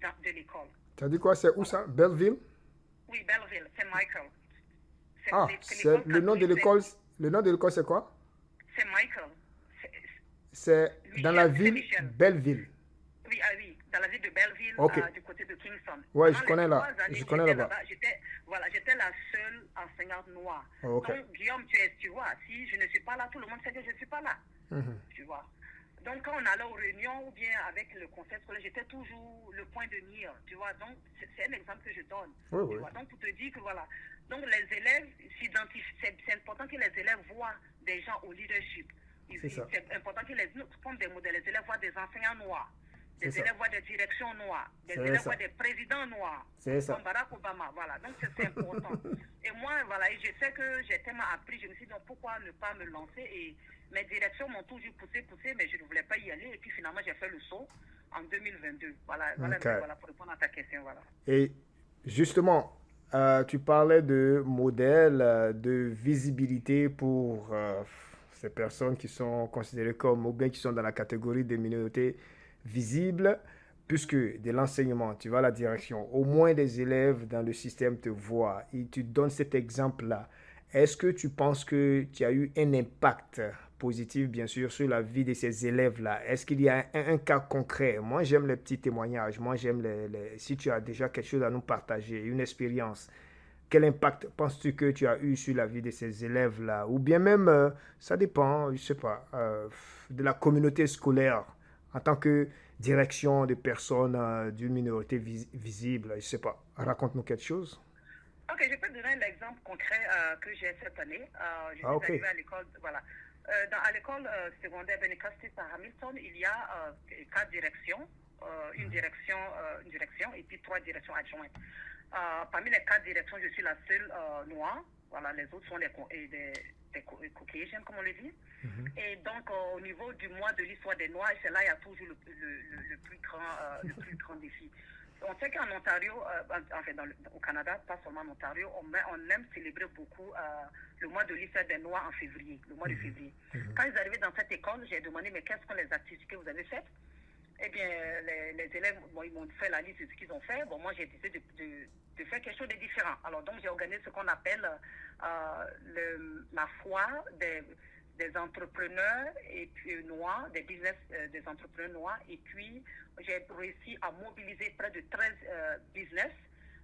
de l'école. Tu as dit quoi? C'est où ça? Belleville? Oui, Belleville, Saint-Michael. C'est le nom de l'école. Le nom de l'école, c'est quoi? Saint-Michael. C'est dans la ville Belleville. Oui, dans la ville de Belleville, du côté de Kingston. Oui, je connais là. Je connais là-bas. J'étais la seule enseignante noire. Donc, Guillaume, tu vois, si je ne suis pas là, tout le monde sait que je ne suis pas là. Tu vois. Donc, quand on allait aux réunions ou bien avec le conseil scolaire, j'étais toujours le point de mire, tu vois. Donc, c'est un exemple que je donne. Oui, tu oui. vois. Donc, pour te dire que voilà. Donc, les élèves s'identifient. C'est important que les élèves voient des gens au leadership. C'est important que les comme des modèles, les élèves voient des enseignants noirs. Des élèves voient des directions noires. Des élèves voient des présidents noirs. C'est ça. Comme Barack Obama. Voilà. Donc, c'est important. Et moi, voilà, et je sais que j'ai tellement appris. Je me suis dit, donc, pourquoi ne pas me lancer? Et mes directions m'ont toujours poussé, mais je ne voulais pas y aller. Et puis, finalement, j'ai fait le saut en 2022. Voilà, voilà pour répondre à ta question. Voilà. Et justement, tu parlais de modèles, de visibilité pour ces personnes qui sont considérées comme, ou bien qui sont dans la catégorie des minorités visibles, puisque de l'enseignement, tu vas à la direction, au moins des élèves dans le système te voient et tu donnes cet exemple-là. Est-ce que tu penses que tu as eu un impact positif, bien sûr, sur la vie de ces élèves-là? Est-ce qu'il y a un cas concret? Moi, j'aime les petits témoignages. Moi, j'aime si tu as déjà quelque chose à nous partager, une expérience. Quel impact penses-tu que tu as eu sur la vie de ces élèves-là? Ou bien même, ça dépend, je ne sais pas, de la communauté scolaire en tant que direction de personnes d'une minorité visible. Je ne sais pas. Raconte-nous quelque chose. Ok, je peux te donner l'exemple concret que j'ai cette année. Je suis arrivée à l'école, voilà. À l'école secondaire Benicastis à Hamilton, il y a 4 directions, une direction et puis 3 directions adjointes. Parmi les 4 directions, je suis la seule noire. Voilà, les autres sont des Caucasians, comme on le dit. Et donc, au niveau du mois de l'histoire des Noirs, c'est là il y a toujours le plus grand défi. On sait qu'en Ontario, enfin au Canada, pas seulement en Ontario, on aime célébrer beaucoup le mois de l'histoire des Noirs en février, le mois de février. Quand ils arrivaient dans cette école, j'ai demandé, mais quelles sont les activités que vous avez faites? Eh bien, les élèves, ils m'ont fait la liste de ce qu'ils ont fait. Bon, moi, j'ai décidé de faire quelque chose de différent. Alors, donc, j'ai organisé ce qu'on appelle la foire des entrepreneurs et puis noirs, des business des entrepreneurs noirs. Et puis, j'ai réussi à mobiliser près de 13 business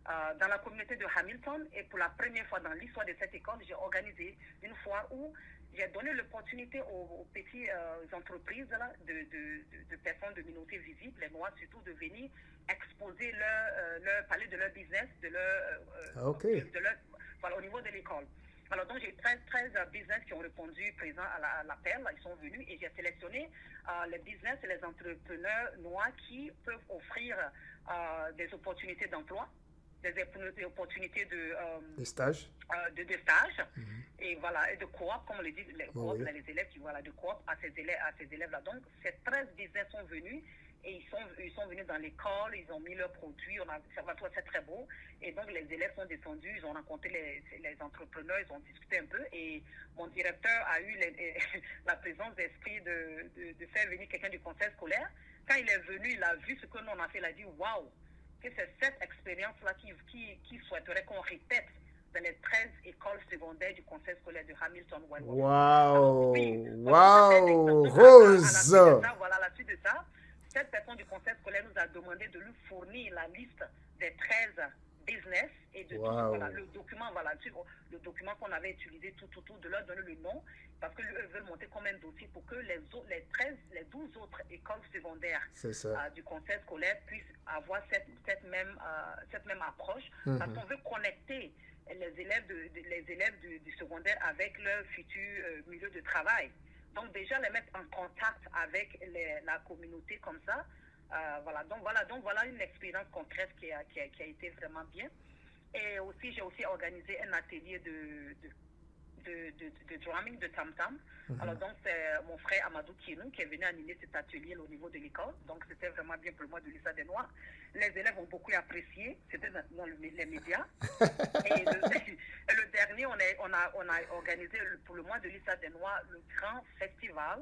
dans la communauté de Hamilton. Et pour la première fois dans l'histoire de cette école, j'ai organisé une foire où j'ai donné l'opportunité aux petites entreprises là, de personnes de minorités visibles, les noirs surtout, de venir exposer parler de leur business, voilà, au niveau de l'école. Alors donc j'ai 13 business qui ont répondu présents à l'appel, ils sont venus et j'ai sélectionné les business et les entrepreneurs noirs qui peuvent offrir des opportunités d'emploi, des opportunités de stage. De stage et voilà, et de coop, comme on le dit, les coop, les élèves qui voilà, de coop à ces élèves-là. Donc ces 13 business sont venus et ils sont venus dans l'école, ils ont mis leurs produits, c'est très beau. Et donc les élèves sont descendus, ils ont rencontré les entrepreneurs, ils ont discuté un peu et mon directeur a eu la présence d'esprit de faire venir quelqu'un du conseil scolaire. Quand il est venu, il a vu ce que nous on a fait, il a dit waouh, que c'est cette expérience-là qui souhaiterait qu'on répète dans les 13 écoles secondaires du conseil scolaire de Hamilton. Waouh! Waouh! Rose! À la suite de ça, cette personne du conseil scolaire nous a demandé de lui fournir la liste des 13 business et de le document qu'on avait utilisé, de leur donner le nom, parce qu'eux veulent monter comme un dossier pour que les 12 autres écoles secondaires du conseil scolaire puissent avoir cette même approche, parce qu'on veut connecter les élèves du secondaire avec leur futur milieu de travail. Donc déjà les mettre en contact avec la communauté comme ça. Donc voilà une expérience concrète qui a été vraiment bien. Et aussi j'ai aussi organisé un atelier de drumming, de tam-tam. Alors donc c'est mon frère Amadou Kienou qui est venu animer cet atelier au niveau de l'école. Donc c'était vraiment bien pour moi de l'histoire des Noirs. Les élèves ont beaucoup apprécié, c'était dans les médias. Et le dernier, on a organisé pour le mois de l'histoire des Noirs le grand festival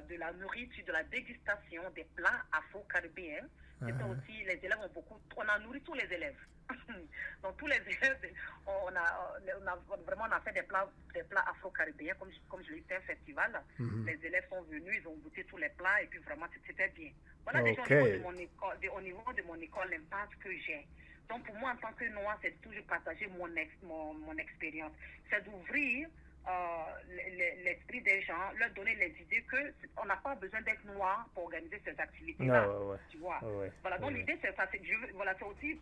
de la nourriture, de la dégustation des plats afro-caribéens. C'était aussi, les élèves on a nourri tous les élèves. Donc tous les élèves, on a fait des plats afro-caribéens, comme je l'ai dit, un festival. Les élèves sont venus, ils ont goûté tous les plats et puis vraiment c'était bien. Voilà déjà au niveau de mon école, l'impact que j'ai. Donc pour moi en tant que noir, c'est toujours partager mon expérience. C'est d'ouvrir l'esprit des gens, leur donner les idées qu'on n'a pas besoin d'être noir pour organiser ces activités-là. Tu vois. Voilà, donc l'idée, c'est ça. C'est aussi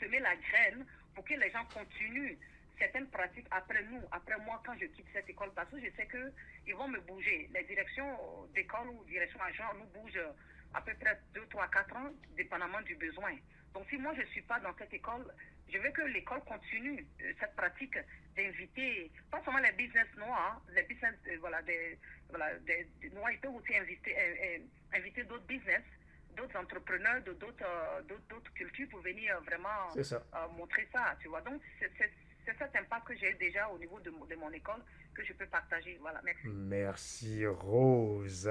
semer la graine pour que les gens continuent certaines pratiques après nous, après moi, quand je quitte cette école, parce que je sais qu'ils vont me bouger. Les directions d'école ou directions agents nous bougent à peu près 2, 3, 4 ans, dépendamment du besoin. Donc si moi je ne suis pas dans cette école, je veux que l'école continue cette pratique d'inviter, pas seulement les business noirs, les business des noirs, ils peuvent aussi inviter d'autres business, d'autres entrepreneurs, d'autres cultures pour venir vraiment montrer ça, tu vois. Donc c'est cet impact que j'ai déjà au niveau de mon école que je peux partager. Voilà, merci. Merci Rose.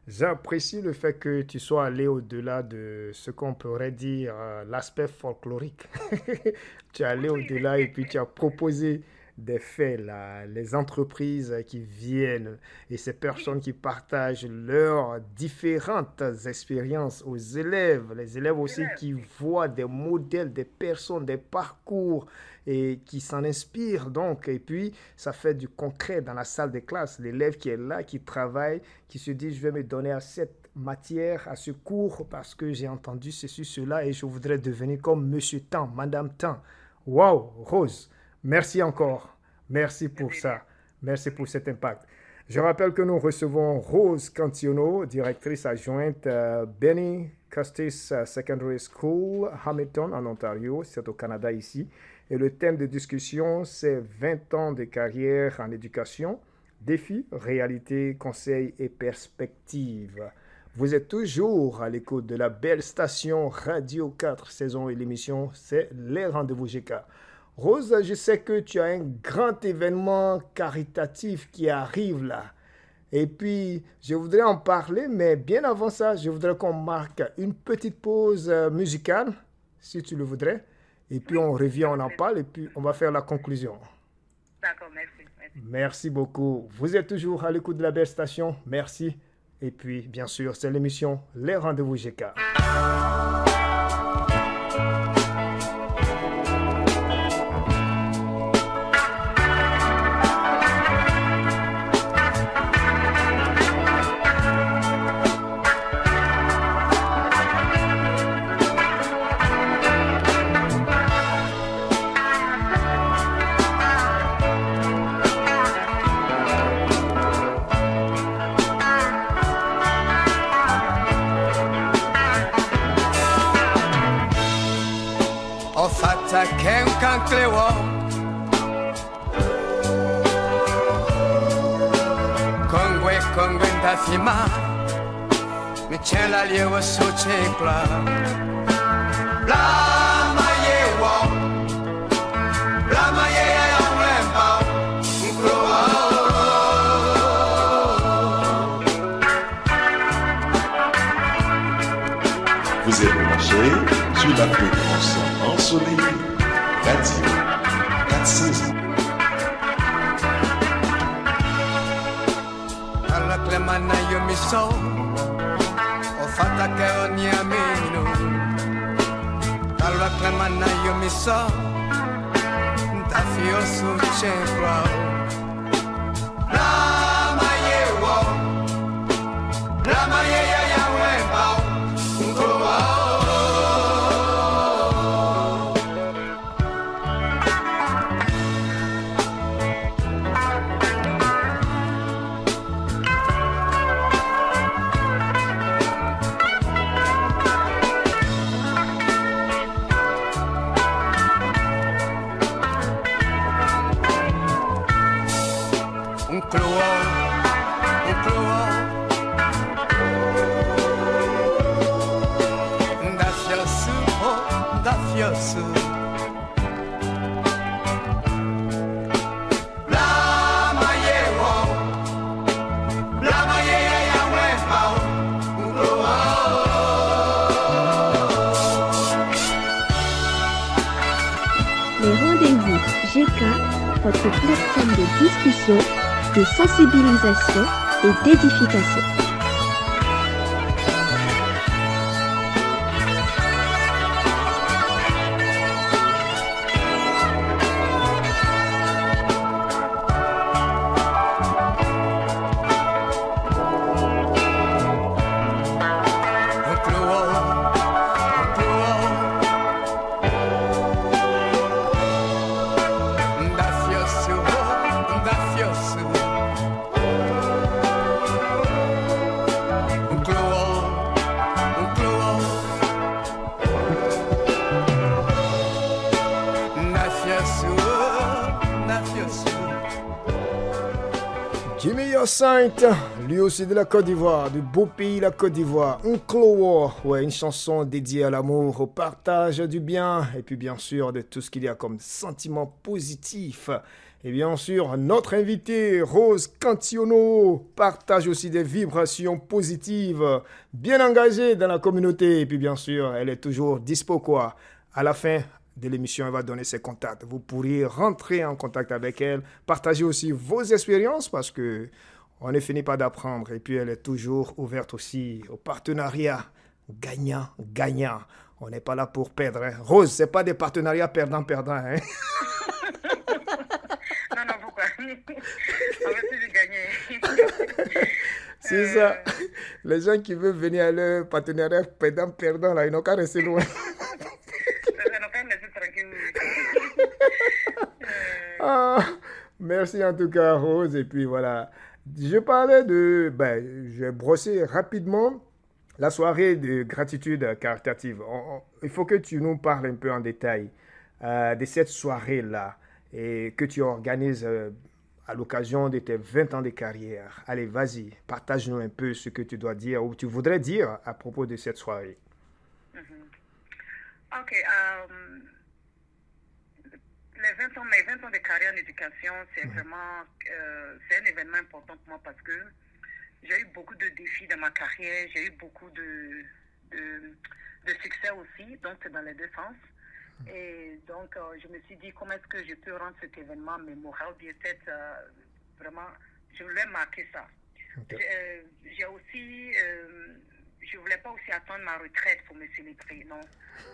J'apprécie le fait que tu sois allé au-delà de ce qu'on pourrait dire l'aspect folklorique. Tu es allé au-delà et puis tu as proposé des faits, là, les entreprises qui viennent et ces personnes qui partagent leurs différentes expériences aux élèves, les élèves aussi qui voient des modèles, des personnes, des parcours et qui s'en inspirent donc. Et puis, ça fait du concret dans la salle de classe. L'élève qui est là, qui travaille, qui se dit, je vais me donner à cette matière, à ce cours parce que j'ai entendu ceci, cela et je voudrais devenir comme Monsieur Tan, Madame Tan. Waouh, Rose! Merci encore. Merci pour ça. Merci pour cet impact. Je rappelle que nous recevons Rose Cantiono, directrice adjointe Benny Custis Secondary School, Hamilton, en Ontario. C'est au Canada ici. Et le thème de discussion, c'est 20 ans de carrière en éducation, défis, réalités, conseils et perspectives. Vous êtes toujours à l'écoute de la belle station Radio 4 saison et l'émission, c'est les rendez-vous GK. Rose, je sais que tu as un grand événement caritatif qui arrive là. Et puis, je voudrais en parler, mais bien avant ça, je voudrais qu'on marque une petite pause musicale, si tu le voudrais. Et puis, on revient, on en parle, et puis on va faire la conclusion. D'accord, merci. Merci beaucoup. Vous êtes toujours à l'écoute de la belle station. Merci. Et puis, bien sûr, c'est l'émission Les Rendez-vous GK. Che è un cancleò con da fima mi c'è la lievo su cicla la maiewo la maieia è un rembo un Vous êtes branché sur la fréquence ensoleillée Radio 4 saisons. alla clemana io mi so ho fatta che ogni amino alla clemana io mi so da fio su ciclo la maiewo la maieia è un rembo un votre plateforme de discussion, de sensibilisation et d'édification. Jimmy Hyacinthe, lui aussi de la Côte d'Ivoire, du beau pays la Côte d'Ivoire. Unklowo, ouais, une chanson dédiée à l'amour, au partage du bien, et puis bien sûr de tout ce qu'il y a comme sentiment positif. Et bien sûr, notre invitée, Rose Cantiono, partage aussi des vibrations positives, bien engagée dans la communauté. Et puis bien sûr, elle est toujours dispo quoi. À la fin de l'émission, elle va donner ses contacts. Vous pourriez rentrer en contact avec elle, partager aussi vos expériences parce que on ne finit pas d'apprendre. Et puis elle est toujours ouverte aussi au partenariat gagnant-gagnant. On n'est pas là pour perdre. Hein. Rose, c'est pas des partenariats perdant-perdant. Hein. Non, pourquoi? On va essayer de gagner. C'est ça. Les gens qui veulent venir à leur partenariat perdant-perdant, là, ils n'ont qu'à rester loin. Merci en tout cas, Rose. Et puis voilà. Je parlais de... je vais brosser rapidement la soirée de gratitude caritative. Il faut que tu nous parles un peu en détail de cette soirée-là et que tu organises à l'occasion de tes 20 ans de carrière. Allez, vas-y, partage-nous un peu ce que tu dois dire ou tu voudrais dire à propos de cette soirée. Ok. Mes 20 ans de carrière en éducation, c'est vraiment c'est un événement important pour moi parce que j'ai eu beaucoup de défis dans ma carrière, j'ai eu beaucoup de succès aussi, donc c'est dans les deux sens. Et donc, je me suis dit, comment est-ce que je peux rendre cet événement mémorable, bien peut-être, vraiment, je voulais marquer ça. Okay. J'ai aussi, je voulais pas aussi attendre ma retraite pour me célébrer, non.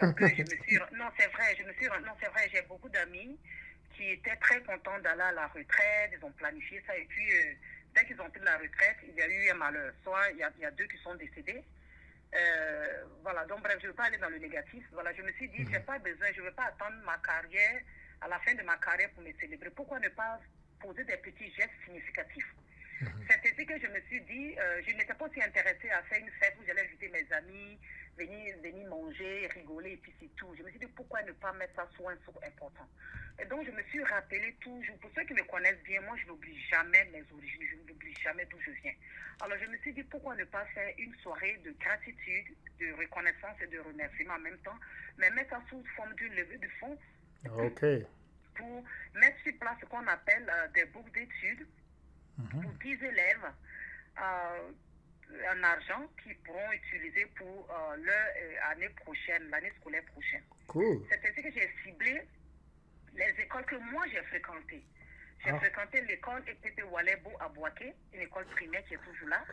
Parce que c'est vrai, j'ai beaucoup d'amis qui étaient très contents d'aller à la retraite, ils ont planifié ça, et puis, dès qu'ils ont pris la retraite, il y a eu un malheur. Soit il y a 2 qui sont décédés. Voilà, donc bref, je ne veux pas aller dans le négatif. Voilà, je me suis dit, j'ai pas besoin, je ne veux pas attendre ma carrière, à la fin de ma carrière pour me célébrer. Pourquoi ne pas poser des petits gestes significatifs? C'est ainsi que je me suis dit, je n'étais pas aussi intéressée à faire une fête où j'allais inviter mes amis, venir manger, rigoler, et puis c'est tout. Je me suis dit, pourquoi ne pas mettre ça sur un sourd important? Et donc, je me suis rappelé toujours, pour ceux qui me connaissent bien, moi, je n'oublie jamais mes origines, je n'oublie jamais d'où je viens. Alors, je me suis dit, pourquoi ne pas faire une soirée de gratitude, de reconnaissance et de remerciement en même temps, mais mettre ça sous forme d'une levée de fonds. OK. Pour mettre sur place ce qu'on appelle des boucles d'études pour 10 élèves en argent qui pourront utiliser pour leur année prochaine, l'année scolaire prochaine. Cool. C'est ainsi que j'ai ciblé les écoles que moi j'ai fréquentées. J'ai fréquenté l'école EPP Walebo à Boaké, une école primaire qui est toujours là,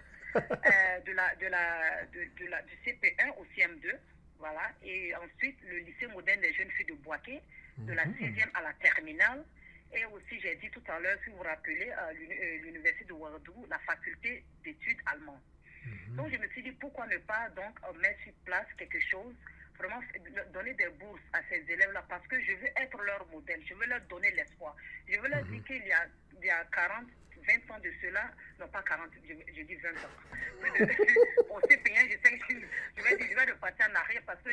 du CP1 au CM2, voilà, et ensuite le lycée moderne des jeunes filles de Boaké, de la 6e à la terminale, et aussi j'ai dit tout à l'heure, si vous vous rappelez, l'université de Ouagadougou, la faculté d'études allemandes. Donc je me suis dit, pourquoi ne pas donc mettre sur place quelque chose, vraiment donner des bourses à ces élèves-là, parce que je veux être leur modèle, je veux leur donner l'espoir. Je veux leur dire qu'il y a 20 ans de cela, non pas 40, je dis 20 ans. Au CP1, je sais que je vais repartir en arrière parce que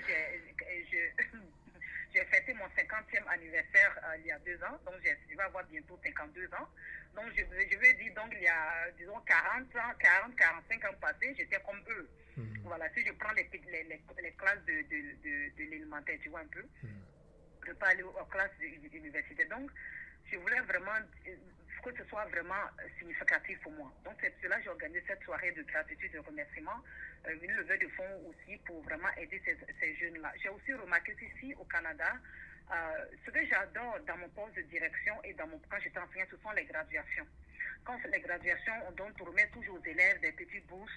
j'ai fêté mon 50e anniversaire il y a 2 ans, donc je vais avoir bientôt 52 ans. Donc je veux dire, donc il y a, disons, 45 ans passés, j'étais comme eux. Voilà, si je prends les classes de l'élémentaire, tu vois un peu, je ne peux pas aller aux classes d'université. Donc, je voulais vraiment que ce soit vraiment significatif pour moi. Donc, c'est cela que j'ai organisé cette soirée de gratitude et de remerciement, une levée de fonds aussi pour vraiment aider ces jeunes-là. J'ai aussi remarqué qu'ici, au Canada, ce que j'adore dans mon poste de direction et quand j'étais enseignante, ce sont les graduations. Quand c'est les graduations, on remet toujours aux élèves des petites bourses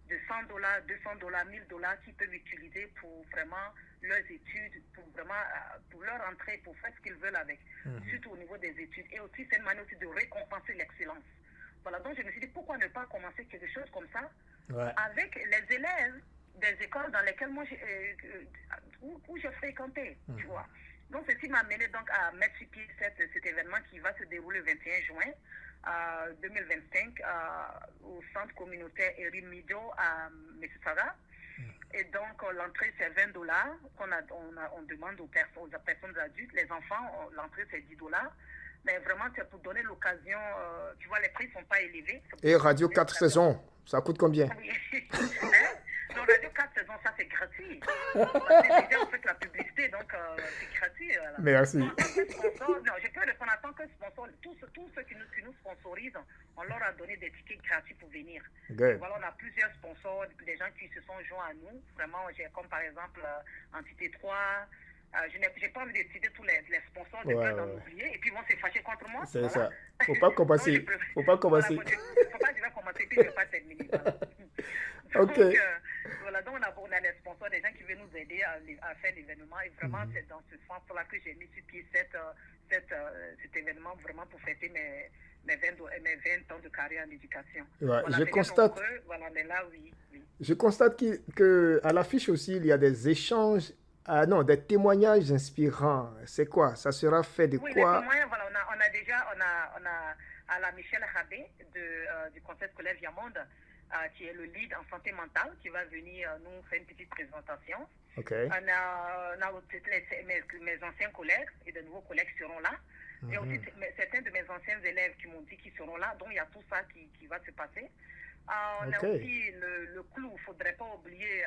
de $100, $200, $1000 qu'ils peuvent utiliser pour vraiment leurs études, pour leur entrée, pour faire ce qu'ils veulent avec, surtout au niveau des études. Et aussi, c'est une manière aussi de récompenser l'excellence. Voilà, donc je me suis dit, pourquoi ne pas commencer quelque chose comme ça avec les élèves des écoles dans lesquelles moi, où j'ai fréquenté, tu vois. Donc, ceci m'a amené donc à mettre sur pied cet événement qui va se dérouler le 21 juin 2025 au centre communautaire Erin Mido à Mississauga. Et donc, l'entrée, c'est $20 on demande aux personnes adultes. Les enfants, l'entrée, c'est $10. Mais vraiment, c'est pour donner l'occasion. Tu vois, les prix ne sont pas élevés. Et Radio 4 saisons, ça coûte combien? Oui. Non, Radio 4 saisons, ça c'est gratuit. C'est déjà, on fait la publicité, donc c'est gratuit. Voilà. Merci. Non, je peux répondre en tant que sponsor. Tous ceux qui nous sponsorisent, on leur a donné des tickets gratuits pour venir. Good. Voilà, on a plusieurs sponsors, des gens qui se sont joints à nous. Vraiment, j'ai comme par exemple Entité 3. Je n'ai pas envie de citer tous les sponsors, de peur d'en oublier, et puis ils vont se fâcher contre moi. C'est voilà. ça. Faut pas commencer. Faut pas commencer. Voilà, faut pas, je vais commencer, puis je ne vais pas terminer. Voilà. Donc, Ok. voilà, donc on a les sponsors, des gens qui veulent nous aider à faire l'événement, et vraiment, c'est dans ce sens-là que j'ai mis sur pied cet événement, vraiment pour fêter mes 20 ans de carrière en éducation. Ouais, voilà, je constate. Nombreux, voilà, mais là, oui. Je constate que à l'affiche aussi, il y a des échanges. Ah non, des témoignages inspirants. C'est quoi? Ça sera fait de oui, quoi? Les témoignages, voilà, on a déjà à la Michel Rabé du Conseil scolaire Viamonde, qui est le lead en santé mentale, qui va venir nous faire une petite présentation. Ok. On a aussi mes anciens collègues et de nouveaux collègues seront là. Et aussi certains de mes anciens élèves qui m'ont dit qu'ils seront là. Donc il y a tout ça qui va se passer. On a aussi le clou, il ne faudrait pas oublier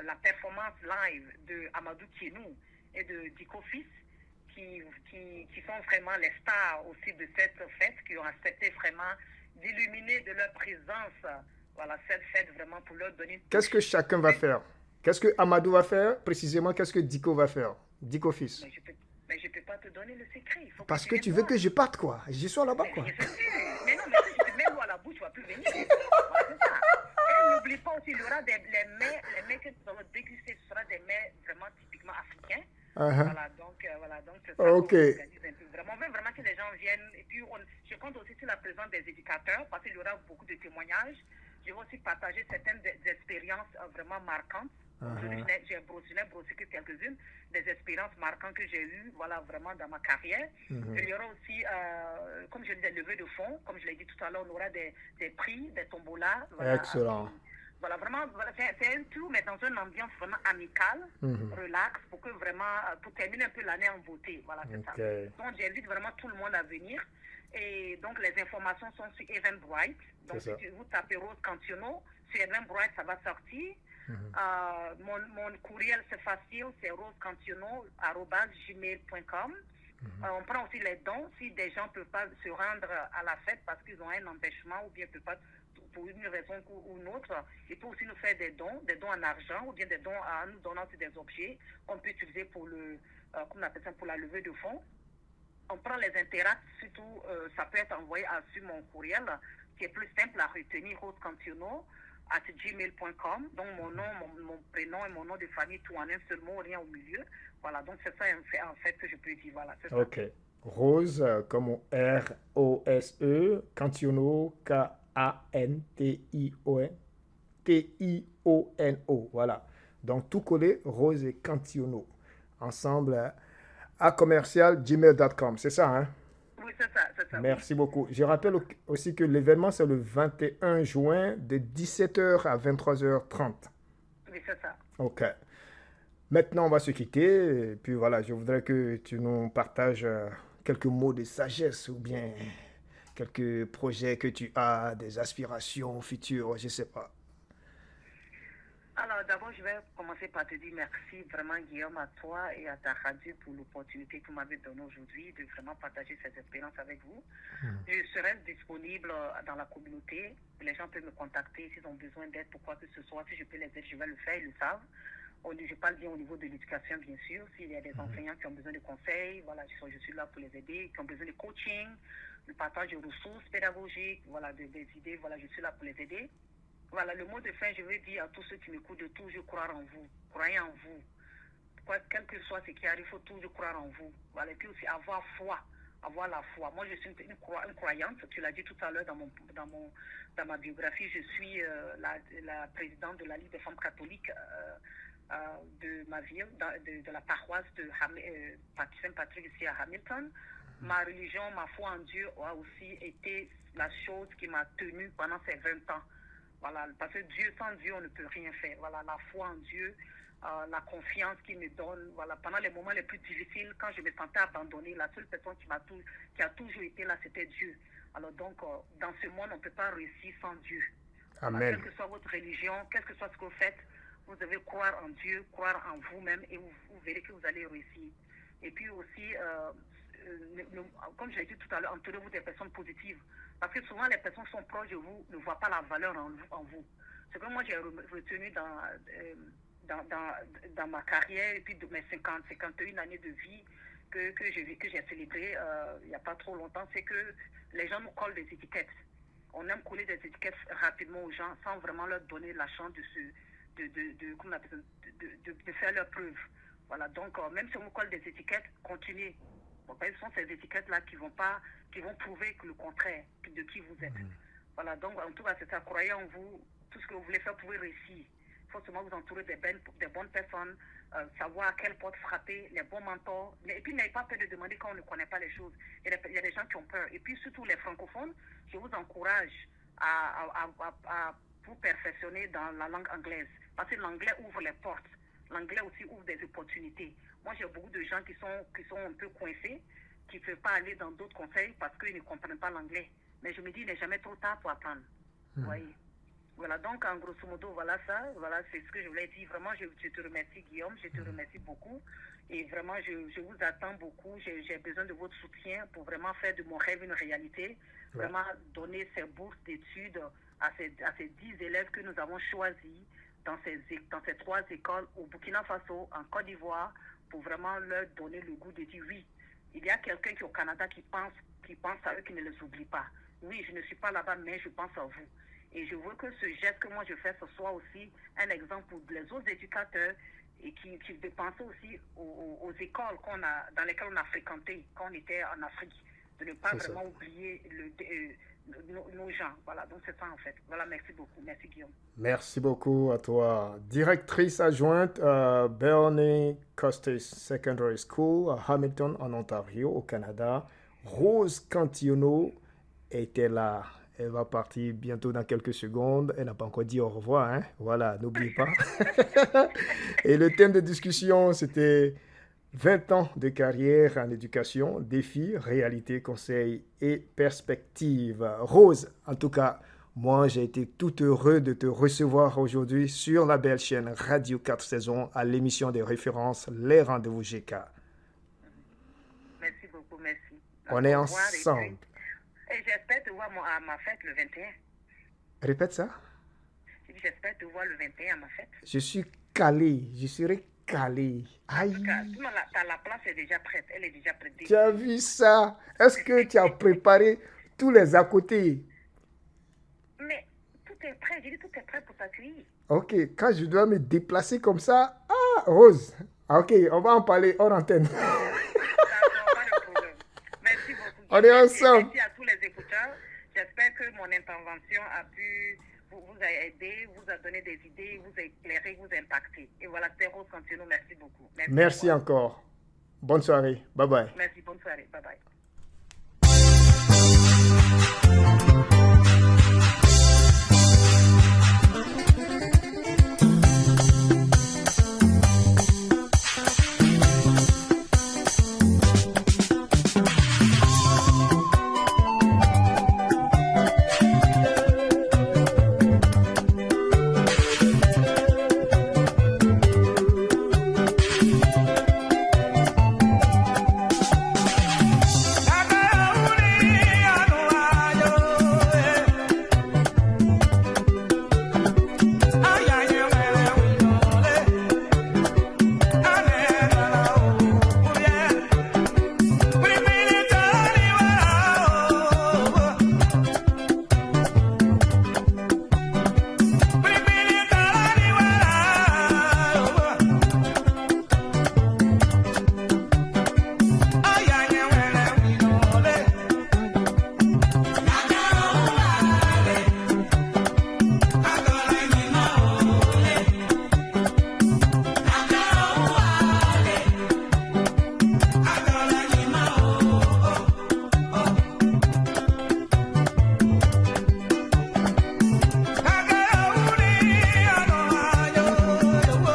la performance live de Amadou Kienou et de Diko Fils, qui sont vraiment les stars aussi de cette fête, qui ont accepté vraiment d'illuminer de leur présence cette fête vraiment pour leur donner... Qu'est-ce que chacun va faire? Qu'est-ce que Amadou va faire? Précisément, qu'est-ce que Diko va faire? Diko Fils. Mais je ne peux pas te donner le secret. Parce que tu veux que je parte, quoi. Je sois là-bas, quoi. Mais non, mais si je te mets l'eau à la bouche, tu ne vas plus venir. Voilà, c'est ça. Et n'oublie pas aussi, il y aura les mets que nous allons déguster, ce sera des mets vraiment typiquement africains. Voilà, donc c'est ça. Ok. Vraiment, on veut vraiment que les gens viennent. Et puis, je compte aussi sur la présence des éducateurs, parce qu'il y aura beaucoup de témoignages. Je vais aussi partager certaines expériences vraiment marquantes. J'ai brossé que quelques-unes des expériences marquantes que j'ai eues, voilà, vraiment dans ma carrière. Il y aura aussi, comme je disais, levée de fonds. Comme je l'ai dit tout à l'heure, on aura des prix, des tombolas. Voilà, excellent. Voilà, vraiment, c'est un tout, mais dans une ambiance vraiment amicale, relax, pour que vraiment, pour terminer un peu l'année en beauté. Voilà, c'est ça. Donc, j'invite vraiment tout le monde à venir. Et donc, les informations sont sur Eventbrite. Donc, si vous tapez Rose Cantiono, sur Eventbrite, ça va sortir. Mon courriel, c'est facile, c'est rosecantiono@gmail.com. On prend aussi les dons. Si des gens ne peuvent pas se rendre à la fête parce qu'ils ont un empêchement ou bien ne peuvent pas, pour une raison ou une autre, ils peuvent aussi nous faire des dons en argent ou bien des dons en nous donnant aussi des objets qu'on peut utiliser pour comment on appelle ça, pour la levée de fonds. On prend les intérêts, surtout, ça peut être envoyé sur mon courriel, qui est plus simple à retenir, rosecantiono@gmail.com. Donc, mon nom, mon prénom et mon nom de famille, tout en un seul mot, rien au milieu. Voilà, donc c'est ça en fait que je peux dire. Voilà, c'est ça. Ok. Rose, comme R-O-S-E, Cantiono, K-A-N-T-I-O-N-T-I-O-N-O. Voilà. Donc, tout collé, Rose et Cantiono. Ensemble, à commercial@gmail.com. C'est ça, hein? Oui, c'est ça. Merci beaucoup. Je rappelle aussi que l'événement, c'est le 21 juin de 17h à 23h30. Oui, c'est ça. Ok. Maintenant, on va se quitter. Et puis voilà, je voudrais que tu nous partages quelques mots de sagesse ou bien quelques projets que tu as, des aspirations futures, je ne sais pas. Alors, d'abord, je vais commencer par te dire merci vraiment, Guillaume, à toi et à ta radio pour l'opportunité que vous m'avez donnée aujourd'hui de vraiment partager cette expérience avec vous. Je serai disponible dans la communauté. Les gens peuvent me contacter s'ils ont besoin d'aide pour quoi que ce soit. Si je peux les aider, je vais le faire, ils le savent. Je parle bien au niveau de l'éducation, bien sûr. S'il y a des enseignants qui ont besoin de conseils, voilà, je suis là pour les aider, qui ont besoin de coaching, de partage de ressources pédagogiques, voilà, des idées, voilà, je suis là pour les aider. Voilà, le mot de fin, je veux dire à tous ceux qui m'écoutent de toujours croire en vous. Croyez en vous. Quel que soit ce qui arrive, il faut toujours croire en vous. Voilà, et puis aussi avoir foi. Avoir la foi. Moi, je suis une croyante. Tu l'as dit tout à l'heure dans ma biographie. Je suis la présidente de la Ligue des femmes catholiques de ma ville, de la paroisse de Saint-Patrick ici à Hamilton. Ma religion, ma foi en Dieu a aussi été la chose qui m'a tenue pendant ces 20 ans. Voilà, parce que Dieu, sans Dieu, on ne peut rien faire. Voilà, la foi en Dieu la confiance qu'il me donne. Voilà, pendant les moments les plus difficiles, quand je me sentais abandonnée, la seule personne qui a toujours été là, c'était Dieu. Alors donc, dans ce monde, on ne peut pas réussir sans Dieu. Amen. Quelle que soit votre religion, quel que soit ce que vous faites, vous devez croire en Dieu, croire en vous-même et vous verrez que vous allez réussir. Et puis aussi, comme je l'ai dit tout à l'heure, entourez-vous des personnes positives. Parce que souvent, les personnes qui sont proches de vous ne voient pas la valeur en vous. Ce que moi, j'ai retenu dans ma carrière et puis de mes 51 années de vie que j'ai célébré il n'y a pas trop longtemps, c'est que les gens nous collent des étiquettes. On aime coller des étiquettes rapidement aux gens sans vraiment leur donner la chance de faire leur preuve. Voilà, donc même si on vous colle des étiquettes, continuez. Bon, ce sont ces étiquettes-là qui vont prouver que le contraire de qui vous êtes. Voilà, donc en tout cas, c'est ça, croyez en vous, tout ce que vous voulez faire, vous pouvez réussir. Il faut seulement vous entourer des bonnes personnes, savoir à quelle porte frapper, les bons mentors. Et puis, n'ayez pas peur de demander quand on ne connaît pas les choses. Il y a des gens qui ont peur. Et puis, surtout les francophones, je vous encourage à vous perfectionner dans la langue anglaise. Parce que l'anglais ouvre les portes. L'anglais aussi ouvre des opportunités. Moi, j'ai beaucoup de gens qui sont un peu coincés, qui ne peuvent pas aller dans d'autres conseils parce qu'ils ne comprennent pas l'anglais. Mais je me dis, il n'est jamais trop tard pour apprendre. Vous voyez. Voilà, donc en grosso modo, voilà ça. Voilà, c'est ce que je voulais dire. Vraiment, je te remercie, Guillaume. Je te remercie beaucoup. Et vraiment, je vous attends beaucoup. J'ai besoin de votre soutien pour vraiment faire de mon rêve une réalité. Vraiment donner ces bourses d'études à ces 10 élèves que nous avons choisis dans ces 3 écoles au Burkina Faso, en Côte d'Ivoire, pour vraiment leur donner le goût de dire oui. Il y a quelqu'un qui est au Canada qui pense à eux, qui ne les oublie pas. Oui, je ne suis pas là-bas, mais je pense à vous. Et je veux que ce geste que moi je fais, ce soit aussi un exemple pour les autres éducateurs et qui de penser aussi aux écoles dans lesquelles on a fréquenté quand on était en Afrique, de ne pas vraiment oublier nos gens. Voilà, donc c'est ça en fait. Voilà, merci beaucoup. Merci Guillaume. Merci beaucoup à toi. Directrice adjointe à Bernie Costes Secondary School à Hamilton en Ontario au Canada, Rose Cantillonneau était là. Elle va partir bientôt dans quelques secondes. Elle n'a pas encore dit au revoir. Hein? Voilà, n'oubliez pas. Et le thème de discussion, c'était 20 ans de carrière en éducation, défis, réalité, conseils et perspectives. Rose, en tout cas, moi, j'ai été tout heureux de te recevoir aujourd'hui sur la belle chaîne Radio 4 Saisons à l'émission de référence Les Rendez-vous GK. Merci beaucoup, merci. On est ensemble. Et j'espère te voir à ma fête le 21. Répète ça. J'espère te voir le 21 à ma fête. Je suis calé. Je serai calé. Aïe. En tout cas, la place est déjà prête. Elle est déjà prête. Tu as vu ça? Est-ce que tu as préparé tous les à côté? Mais tout est prêt. J'ai dit tout est prêt pour t'accueillir. Ok. Quand je dois me déplacer comme ça. Ah, Rose. Ok, on va en parler hors antenne. On est ensemble. Merci à tous les écouteurs. J'espère que mon intervention a pu vous aider, vous a donné des idées, vous a éclairé, vous a impacté. Et voilà, c'était Rose Cantillonneau. Merci beaucoup. Merci encore. Bonne soirée. Bye bye. Merci, bonne soirée. Bye bye.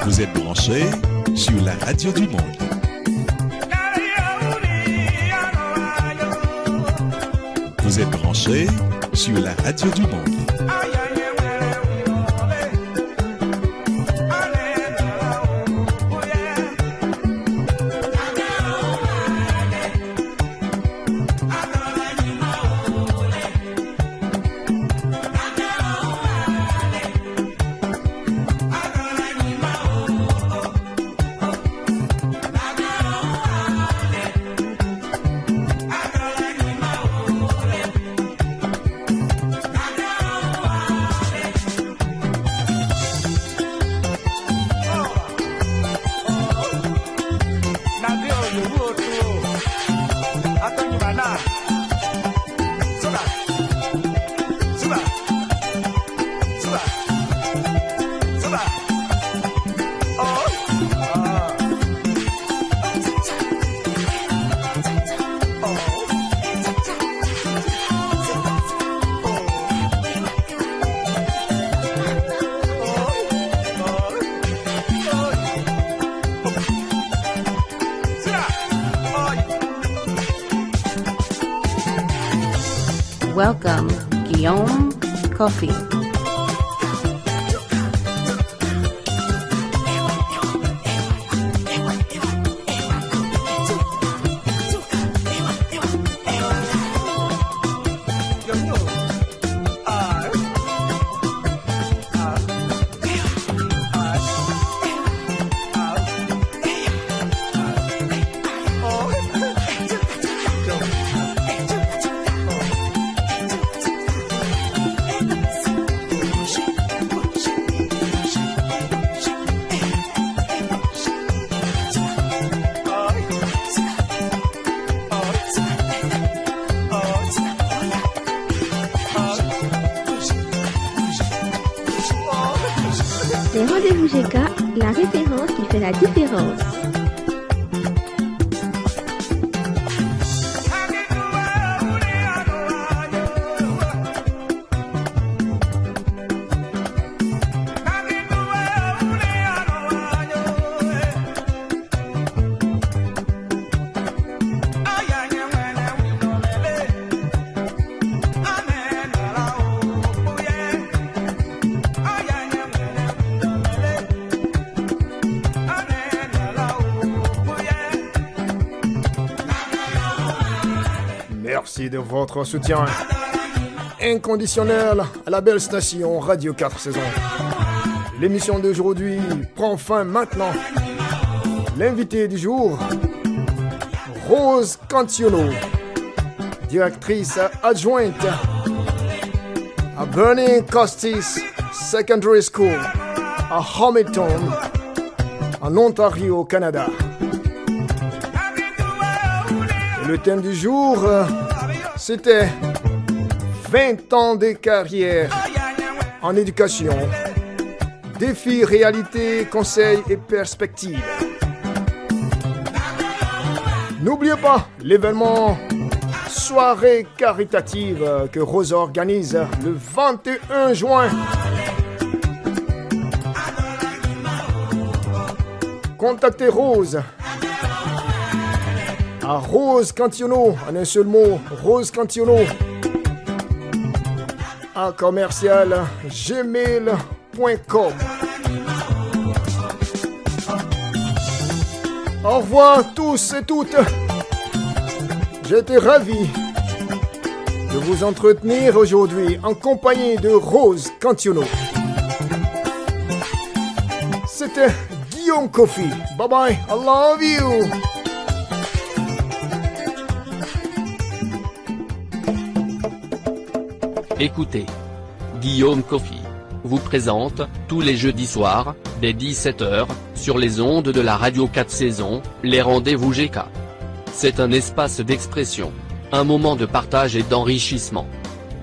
Vous êtes branchés sur la radio du monde. Vous êtes branchés sur la radio du monde. Welcome, Guillaume Coffey. C'est Rendez-vous GK, la référence qui fait la différence. Merci de votre soutien inconditionnel à la belle station Radio 4 Saisons. L'émission d'aujourd'hui prend fin maintenant. L'invité du jour, Rose Cantiono, directrice adjointe à Burning Costis Secondary School à Hamilton, en Ontario, Canada. Et le thème du jour, c'était 20 ans de carrière en éducation, défis, réalités, conseils et perspectives. N'oubliez pas l'événement soirée caritative que Rose organise le 21 juin. Contactez Rose à Rose Cantiono, en un seul mot, Rose Cantiono, à commercial gmail.com. Au revoir tous et toutes. J'étais ravi de vous entretenir aujourd'hui en compagnie de Rose Cantiono. C'était Guillaume Coffey. Bye bye, I love you. Écoutez, Guillaume Coffey vous présente, tous les jeudis soirs, dès 17h, sur les ondes de la radio 4 Saisons, les rendez-vous GK. C'est un espace d'expression, un moment de partage et d'enrichissement.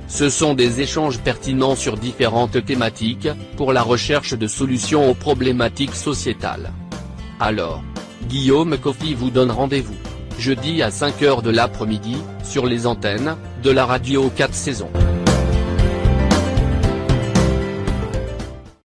Ce sont des échanges pertinents sur différentes thématiques, pour la recherche de solutions aux problématiques sociétales. Alors, Guillaume Coffey vous donne rendez-vous, jeudi à 5h de l'après-midi, sur les antennes de la radio 4 Saisons.